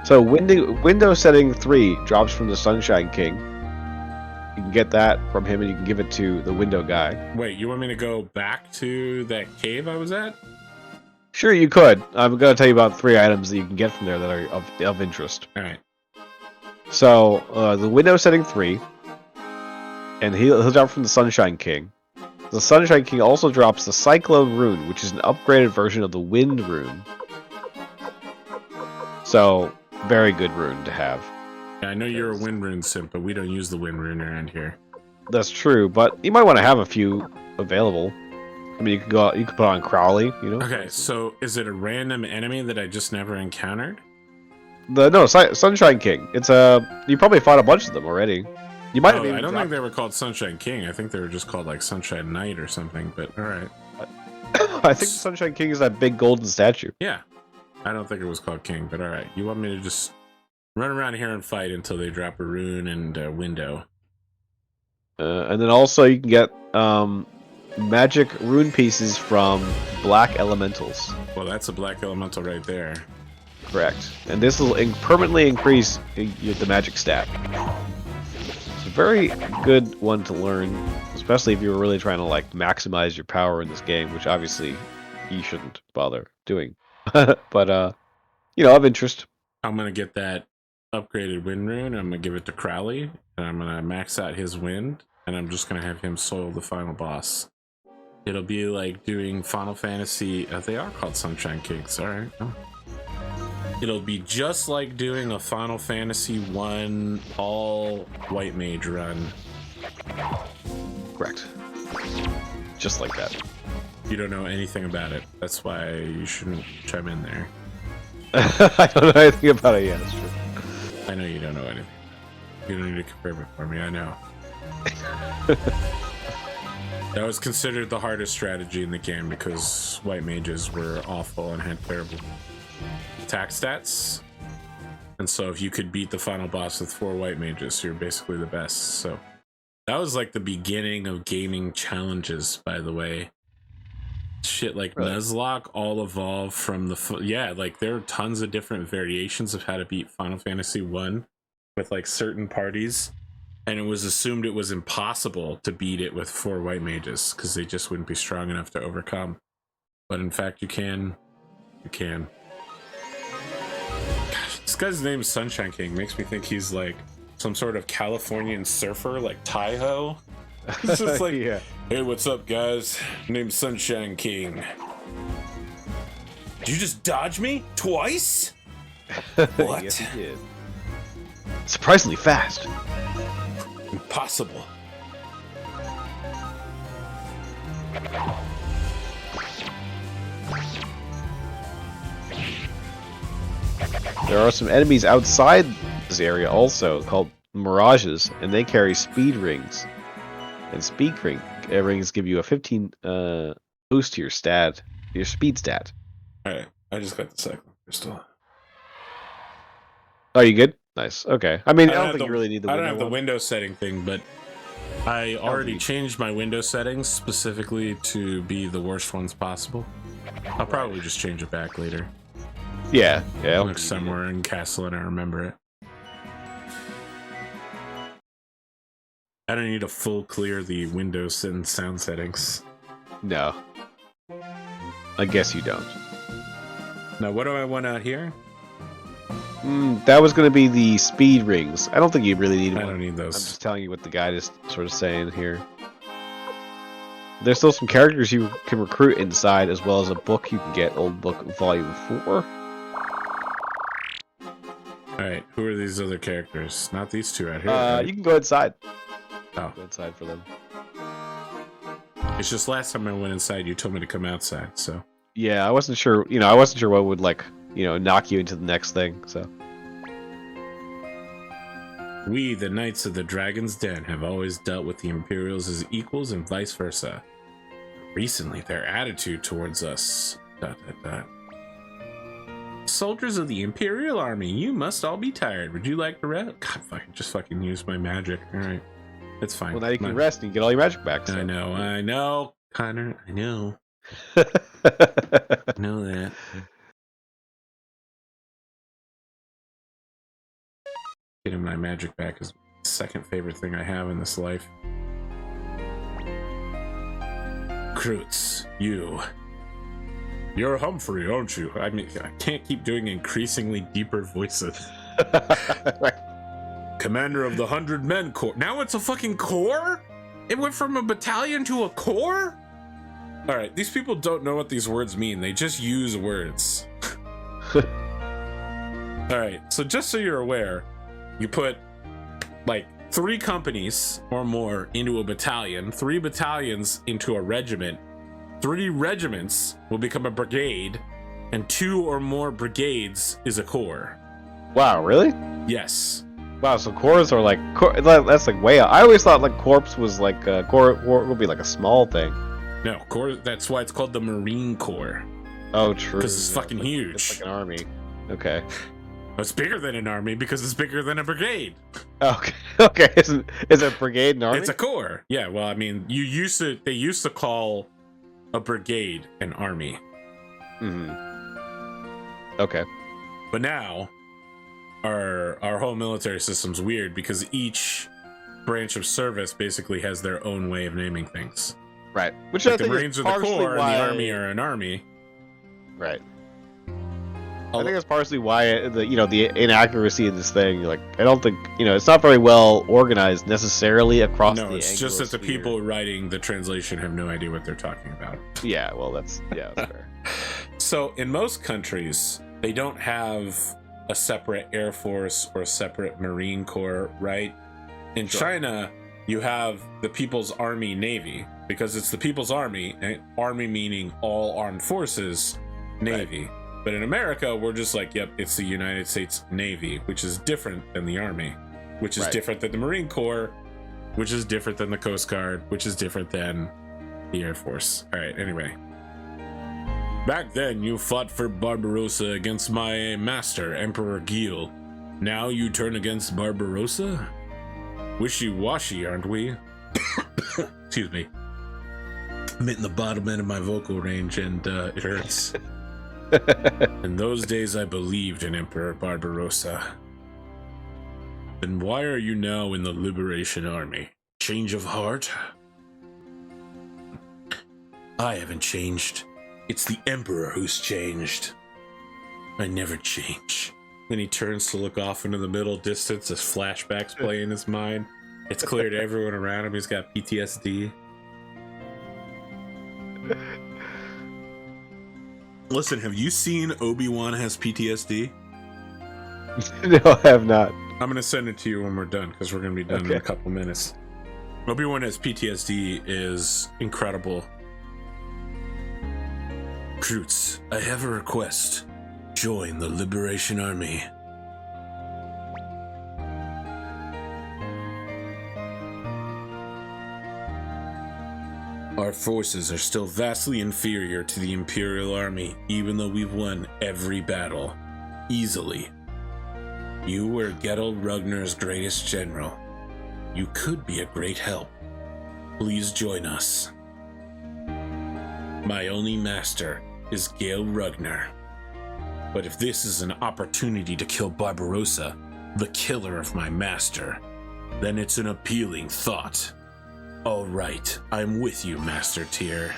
So window setting 3 drops from the Sunshine King. You can get that from him, and you can give it to the window guy. Wait, you want me to go back to that cave I was at? Sure, you could. I'm going to tell you about 3 items that you can get from there that are of interest. All right. So, the window setting 3, and he'll drop from the Sunshine King. The Sunshine King also drops the Cyclone Rune, which is an upgraded version of the Wind Rune. So, very good rune to have. Yeah, I know you're a Wind Rune simp, but we don't use the Wind Rune around here. That's true, but you might want to have a few available. I mean, you could put on Crowley, you know? Okay, so is it a random enemy that I just never encountered? Sunshine King. It's you probably fought a bunch of them already. You might have even I don't think they were called Sunshine King. I think they were just called like Sunshine Knight or something, but alright. I think Sunshine King is that big golden statue. Yeah. I don't think it was called King, but alright. You want me to just run around here and fight until they drop a rune and a window. And then also you can get magic rune pieces from black elementals. Well, that's a black elemental right there. Correct. And this will permanently increase the magic stat. It's a very good one to learn, especially if you were really trying to like maximize your power in this game, which obviously you shouldn't bother doing. But you know, of interest. I'm gonna get that upgraded wind rune. I'm gonna give it to Crowley, and I'm gonna max out his wind, and I'm just gonna have him soil the final boss. It'll be like doing Final Fantasy. They are called Sunshine Kings. All right. Oh. It'll be just like doing a Final Fantasy 1 all white mage run. Correct. Just like that. You don't know anything about it. That's why you shouldn't chime in there. I don't know anything about it yet. That's true. I know you don't know anything. You don't need to confirm it for me. I know. That was considered the hardest strategy in the game because white mages were awful and had terrible attack stats. And so if you could beat the final boss with 4 white mages, you're basically the best. So that was like the beginning of gaming challenges, by the way. Shit like really? Nuzlocke all evolved from the... Yeah, like there are tons of different variations of how to beat Final Fantasy 1 with like certain parties. And it was assumed it was impossible to beat it with 4 white mages because they just wouldn't be strong enough to overcome. But in fact, you can. You can. Gosh, this guy's name is Sunshine King. Makes me think he's like some sort of Californian surfer, like Taiho. It's just like, yeah. Hey, what's up, guys? Name's Sunshine King. Did you just dodge me twice? What? Yes, he did. Surprisingly fast. Impossible. There are some enemies outside this area also called mirages, and they carry speed rings. And speed rings give you a 15 boost to your stat, your speed stat. Alright, I just got the second crystal. Oh, you good? Nice. Okay. I mean, I don't think you really need the window. I don't have the window setting thing, but I already changed my window settings specifically to be the worst ones possible. I'll probably just change it back later. Yeah. Yeah. Look somewhere in Castle and I remember it. I don't need to full clear the Windows and sound settings. No. I guess you don't. Now, what do I want out here? That was going to be the speed rings. I don't think you really need them. I don't need those. I'm just telling you what the guide is sort of saying here. There's still some characters you can recruit inside, as well as a book you can get, Old Book Volume 4. Alright, who are these other characters? Not these two out here. Right? You can go inside. Oh. Go inside for them. It's just last time I went inside, you told me to come outside, so... Yeah, I wasn't sure, I wasn't sure what would, like, knock you into the next thing, so... We, the Knights of the Dragon's Den, have always dealt with the Imperials as equals and vice versa. Recently, their attitude towards us... ... Soldiers of the Imperial Army, you must all be tired. Would you like to rest? God, just fucking use my magic. Alright. It's fine. Well, now you can rest and get all your magic back. So. I know. Connor, I know. I know that. Getting my magic back is the second favorite thing I have in this life. Krutz, you're Humphrey, aren't you? I mean, I can't keep doing increasingly deeper voices. Right. Commander of the 100 Men Corps. Now it's a fucking corps? It went from a battalion to a corps? Alright, these people don't know what these words mean. They just use words. Alright, so just so you're aware, you put, like, 3 companies or more into a battalion, 3 battalions into a regiment, 3 regiments will become a brigade, and 2 or more brigades is a corps. Wow, really? Yes. Wow, so corps are like, that's like way out. I always thought like corps was like, corps would be like a small thing. No, corps, that's why it's called the Marine Corps. Oh, true. Because it's fucking huge. It's like an army. Okay. It's bigger than an army because it's bigger than a brigade. Okay. Okay. Is a brigade an army? It's a corps. Yeah. Well, I mean, they used to call a brigade an army. Okay. But now, our whole military system's weird because each branch of service basically has their own way of naming things. Right. Which like I the think Marines is are the corps why... and the Army are an army. Right. I think that's partially why the inaccuracy of this thing. Like, I don't think it's not very well organized necessarily across. No, the it's just that the Anglosphere. people writing the translation have no idea what they're talking about. Yeah, well, that's fair. So in most countries, they don't have a separate Air Force or a separate Marine Corps, right? In China, you have the People's Army Navy because it's the People's Army, army meaning all armed forces, Navy. Right. But in America, we're just like, yep, it's the United States Navy, which is different than the Army, which is different than the Marine Corps, which is different than the Coast Guard, which is different than the Air Force. All right, anyway. Back then, you fought for Barbarossa against my master, Emperor Gil. Now you turn against Barbarossa? Wishy-washy, aren't we? Excuse me. I'm hitting the bottom end of my vocal range, and it hurts. In those days, I believed in Emperor Barbarossa. Then why are you now in the Liberation Army? Change of heart? I haven't changed. It's the Emperor who's changed. I never change. Then he turns to look off into the middle distance as flashbacks play in his mind. It's clear to everyone around him he's got PTSD. Listen, have you seen Obi-Wan Has PTSD? No, I have not. I'm going to send it to you when we're done, because we're going to be done in a couple minutes. Obi-Wan Has PTSD is incredible. Kroots, I have a request. Join the Liberation Army. Our forces are still vastly inferior to the Imperial Army, even though we've won every battle. Easily. You were Geralt Ragnar's greatest general. You could be a great help. Please join us. My only master is Gale Ragnar. But if this is an opportunity to kill Barbarossa, the killer of my master, then it's an appealing thought. All right, I'm with you, Master Tyr.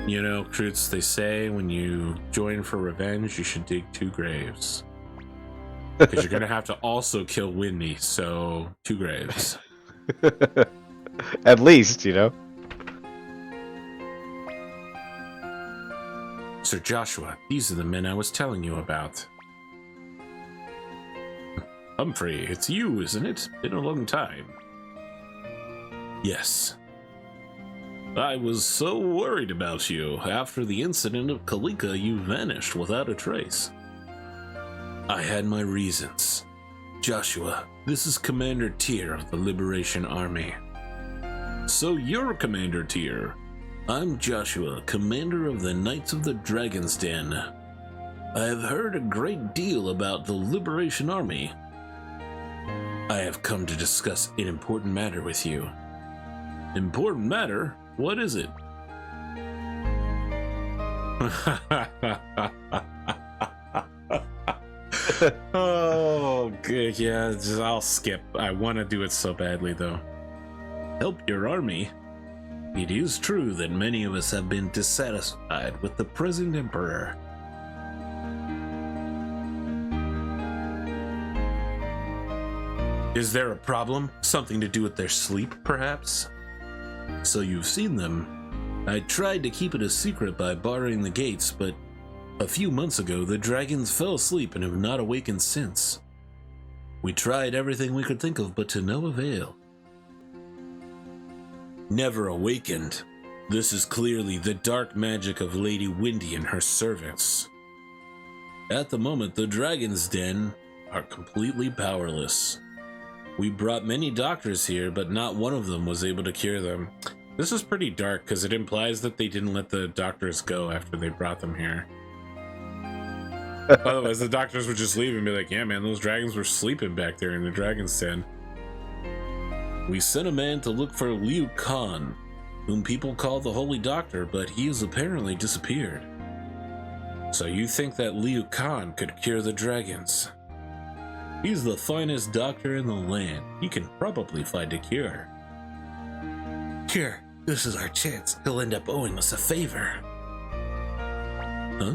You know, Kroots, they say when you join for revenge, you should dig 2 graves. Because you're going to have to also kill Windy, so 2 graves. At least, Sir Joshua, these are the men I was telling you about. Humphrey, it's you, isn't it? Been a long time. Yes. I was so worried about you. After the incident of Kalika, you vanished without a trace. I had my reasons. Joshua, this is Commander Tyr of the Liberation Army. So you're Commander Tyr. I'm Joshua, Commander of the Knights of the Dragon's Den. I have heard a great deal about the Liberation Army. I have come to discuss an important matter with you. Important matter? What is it? Oh, good. Yeah, I'll skip. I want to do it so badly, though. Help your army? It is true that many of us have been dissatisfied with the present emperor. Is there a problem? Something to do with their sleep, perhaps? So you've seen them. I tried to keep it a secret by barring the gates, but a few months ago the dragons fell asleep and have not awakened since. We tried everything we could think of, but to no avail. Never awakened. This is clearly the dark magic of Lady Windy and her servants. At the moment, the Dragon's Den are completely powerless. We brought many doctors here, but not one of them was able to cure them. This is pretty dark because it implies that they didn't let the doctors go after they brought them here. Otherwise, the doctors would just leave and be like, yeah, man, those dragons were sleeping back there in the dragon's den. We sent a man to look for Liu Khan, whom people call the Holy Doctor, but he has apparently disappeared. So you think that Liu Khan could cure the dragons? He's the finest doctor in the land. He can probably find a cure. Cure, this is our chance. He'll end up owing us a favor. Huh?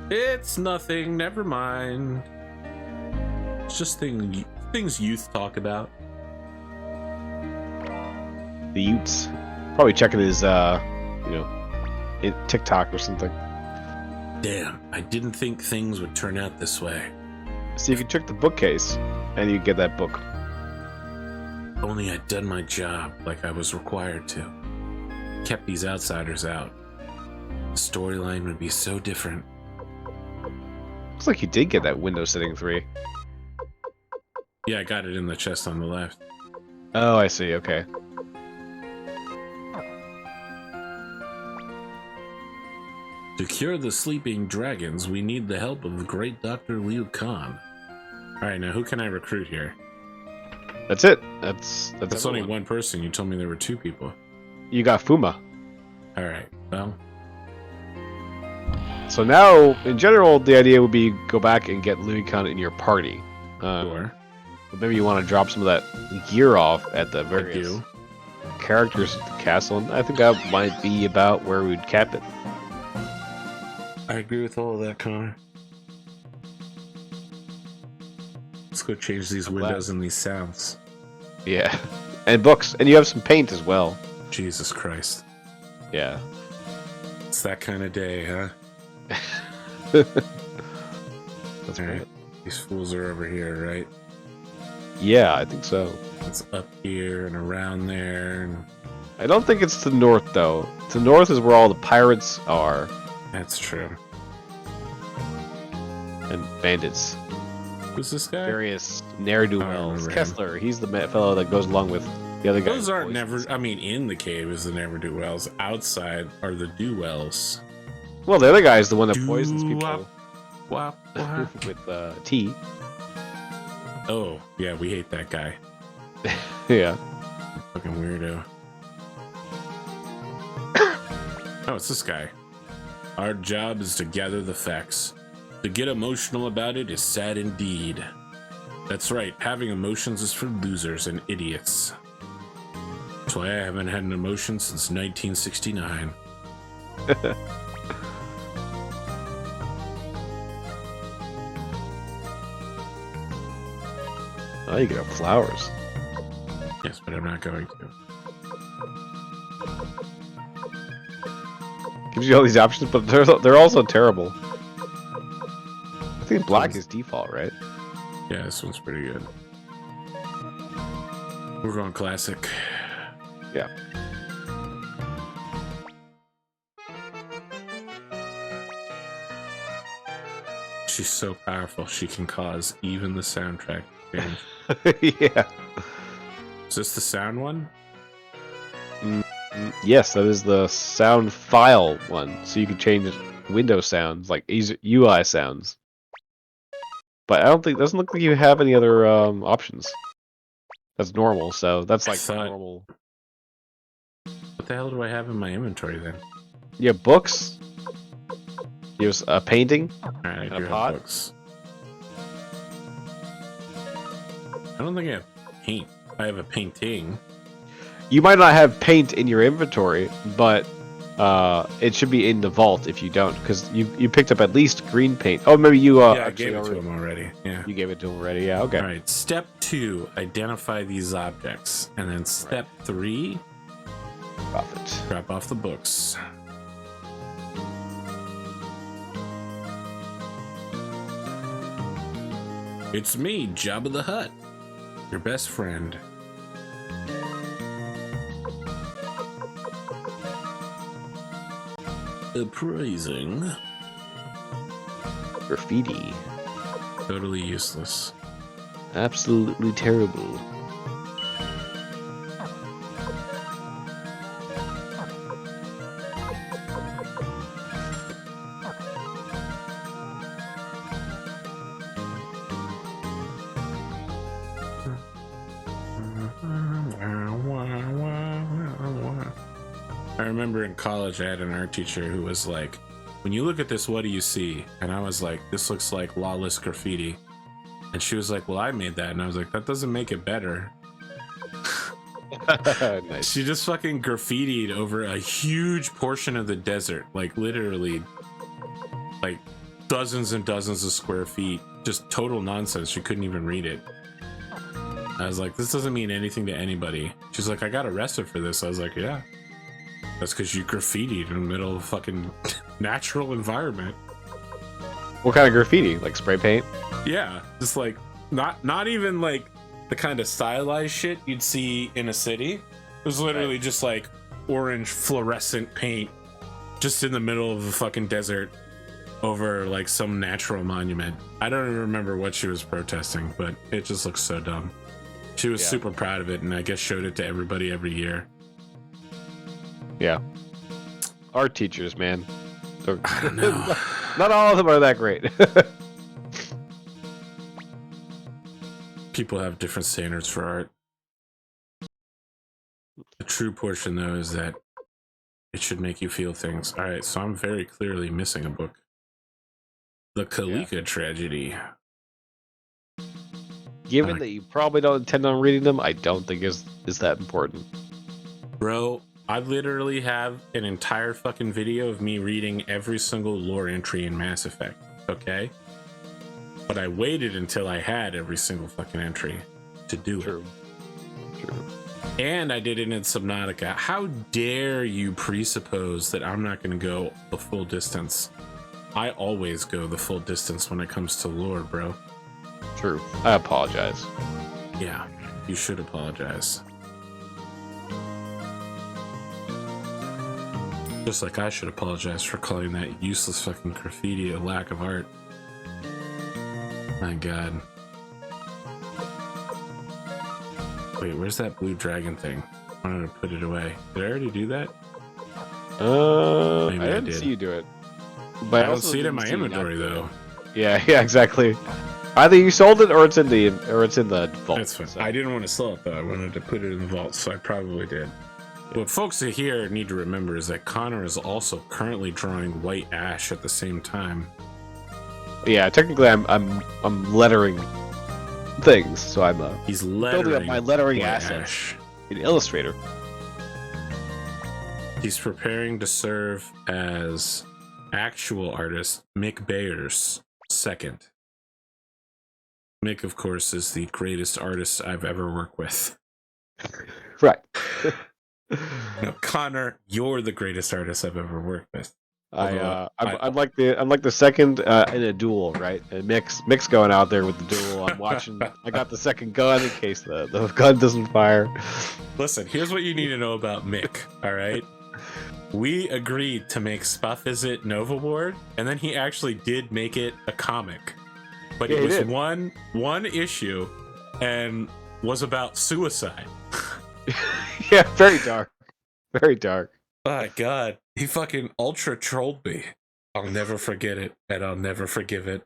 It's nothing, never mind. It's just things youth talk about. The Utes. Probably checking his, TikTok or something. Damn, I didn't think things would turn out this way. So you can check the bookcase, and you get that book. If only I'd done my job like I was required to. Kept these outsiders out. The storyline would be so different. Looks like you did get that window sitting 3. Yeah, I got it in the chest on the left. Oh, I see, okay. To cure the sleeping dragons, we need the help of the great Dr. Liu Khan. Alright, now who can I recruit here? That's it. That's only everyone. one person. You told me there were 2 people. You got Fuma. Alright, well, So now, in general, the idea would be go back and get Liu Khan in your party. sure. But maybe you want to drop some of that gear off at the I various do. characters at the castle, and I think that might be about where we'd cap it. I agree with all of that, Connor. Let's go change these windows and these sounds. Yeah. And books. And you have some paint as well. Jesus Christ. Yeah. It's that kind of day, huh? That's All right. right. These fools are over here, right? Yeah, I think so. It's up here and around there. And I don't think it's to the north, though. To the north is where all the pirates are. that's true. And bandits. Who's this guy? Various I ne'er-do-wells. remember him. Kessler, he's the fellow that goes along with the other guys. Those aren't never. I mean, in the cave is the never-do-wells. Outside are the do-wells. Well, the other guy is the one that poisons people Wop, wop. with tea. Oh, yeah, we hate that guy. Yeah. Fucking weirdo. Oh, it's this guy. Our job is to gather the facts. To get emotional about it is sad indeed. That's right, having emotions is for losers and idiots. That's why I haven't had an emotion since 1969. Oh, you get up flowers. Yes, but I'm not going to. Gives you all these options, but they're also terrible. I think black is default, right? Yeah, this one's pretty good. We're going classic. Yeah. She's so powerful, she can cause even the soundtrack to change. Yeah. Is this the sound one? Yes, that is the sound file one, so you can change Windows sounds, like UI sounds. But I don't think, doesn't look like you have any other options. That's normal, so that's like normal. What the hell do I have in my inventory then? You have books. You have a painting. Alright, I And do a have pot? books. I don't think I have paint. I have a painting. You might not have paint in your inventory, but it should be in the vault if you don't, because you picked up at least green paint. Oh, maybe you Yeah, I actually gave it to already, him already. Yeah. you gave it to him already. Yeah, okay. Alright, step 2, identify these objects. And then step 3, Profit. drop off the books. It's me, Jabba the Hutt, your best friend. Appraising. Graffiti. Totally useless. Absolutely terrible. I remember in college I had an art teacher who was like, when you look at this, what do you see? And I was like, this looks like lawless graffiti. And she was like, well, I made that. And I was like, that doesn't make it better. Nice. She just fucking graffitied over a huge portion of the desert, like literally like dozens and dozens of square feet. Just total nonsense. She couldn't even read it. I was like, this doesn't mean anything to anybody. She's like, I got arrested for this. I was like, yeah, that's because you graffitied in the middle of a fucking natural environment. What kind of graffiti? Like spray paint? Yeah, just like not even like the kind of stylized shit you'd see in a city. It was literally just like orange fluorescent paint just in the middle of the fucking desert over like some natural monument. I don't even remember what she was protesting, but it just looks so dumb. She was super proud of it, and I guess showed it to everybody every year. Yeah. Art teachers, man. I don't know. Not all of them are that great. People have different standards for art. The true portion, though, is that it should make you feel things. All right, so I'm very clearly missing a book. The Kalika Tragedy. Given that you probably don't intend on reading them, I don't think is that important. Bro, I literally have an entire fucking video of me reading every single lore entry in Mass Effect, okay? But I waited until I had every single fucking entry to do it. True. And I did it in Subnautica. How dare you presuppose that I'm not going to go the full distance? I always go the full distance when it comes to lore, bro. True. I apologize. Yeah, you should apologize. Just like I should apologize for calling that useless fucking graffiti a lack of art. My god. Wait, where's that blue dragon thing? I wanted to put it away. Did I already do that? I Maybe I didn't did. see you do it. But I don't see it in my inventory though. Yeah, exactly. Either you sold it or it's in the vault. That's fine. So. I didn't want to sell it though. I wanted to put it in the vault, so I probably did. What folks here need to remember is that Connor is also currently drawing white ash at the same time. Yeah, technically I'm lettering things, so I'm He's building up my lettering assets ash. in Illustrator. He's preparing to serve as actual artist Mick Bayer's second. Mick, of course, is the greatest artist I've ever worked with. Right. No, Connor, you're the greatest artist I've ever worked with. I'm like the second in a duel, right? And Mick's going out there with the duel. I'm watching. I got the second gun in case the gun doesn't fire. Listen, here's what you need to know about Mick. All right, we agreed to make Spuff Visit Nova Ward, and then he actually did make it a comic, but it was one issue, and was about suicide. Yeah, very dark, very dark. Oh my god, he fucking ultra trolled me. I'll never forget it, and I'll never forgive it.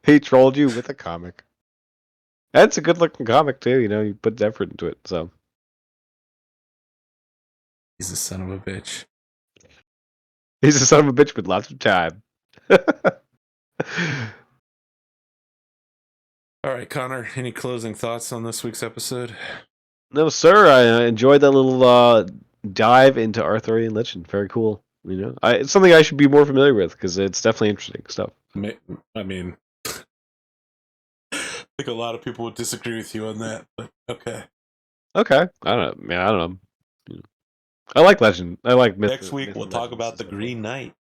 He trolled you with a comic. That's a good looking comic too, you know, you put effort into it, so. He's a son of a bitch. He's a son of a bitch with lots of time. Alright, Connor, any closing thoughts on this week's episode? No, sir, I enjoyed that little dive into Arthurian Legend. Very cool. You know, it's something I should be more familiar with because it's definitely interesting stuff. I mean, I think a lot of people would disagree with you on that, but okay. Okay, I don't know, man. I don't know. I like Legend. I like myth. Next week we'll talk about the Green Knight.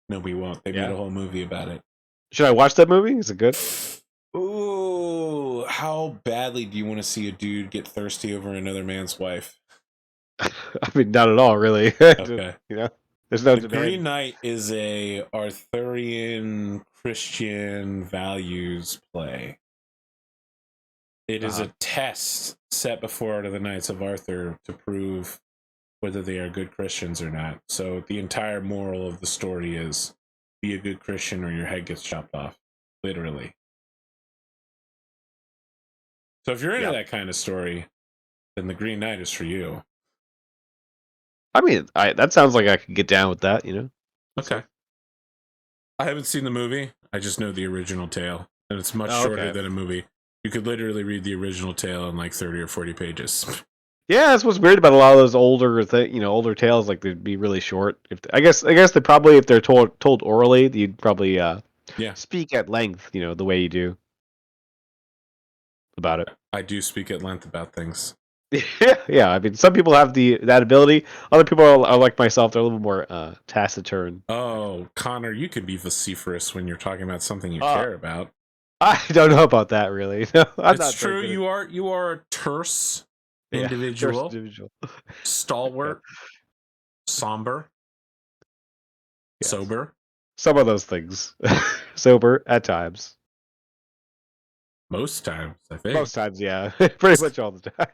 No, we won't. They made a whole movie about it. Should I watch that movie? Is it good? Ooh, how badly do you want to see a dude get thirsty over another man's wife? I mean, not at all, really. Okay. You know, there's no The Green Knight is a Arthurian Christian values play. It is a test set before the Knights of Arthur to prove whether they are good Christians or not. So the entire moral of the story is be a good Christian or your head gets chopped off. Literally. So if you're into that kind of story, then the Green Knight is for you. I mean, that sounds like I could get down with that. Okay. I haven't seen the movie. I just know the original tale, and it's much shorter than a movie. You could literally read the original tale in like 30 or 40 pages. Yeah, that's what's weird about a lot of those older, older tales. Like they'd be really short. I guess they probably, if they're told orally, you'd probably speak at length. The way you do about it. I do speak at length about things. Yeah. I mean, some people have that ability. Other people are like myself. They're a little more taciturn. Oh, Connor, you can be vociferous when you're talking about something you care about. I don't know about that really. No, I'm it's not true. You are a terse individual, stalwart, somber, sober. Some of those things. Sober at times. Most times, I think. Most times, yeah. Pretty much all the time.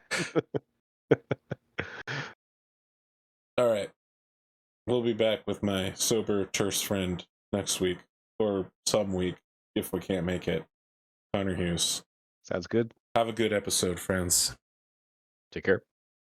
All right. We'll be back with my sober, terse friend next week, or some week, if we can't make it. ConorHughes. Sounds good. Have a good episode, friends. Take care.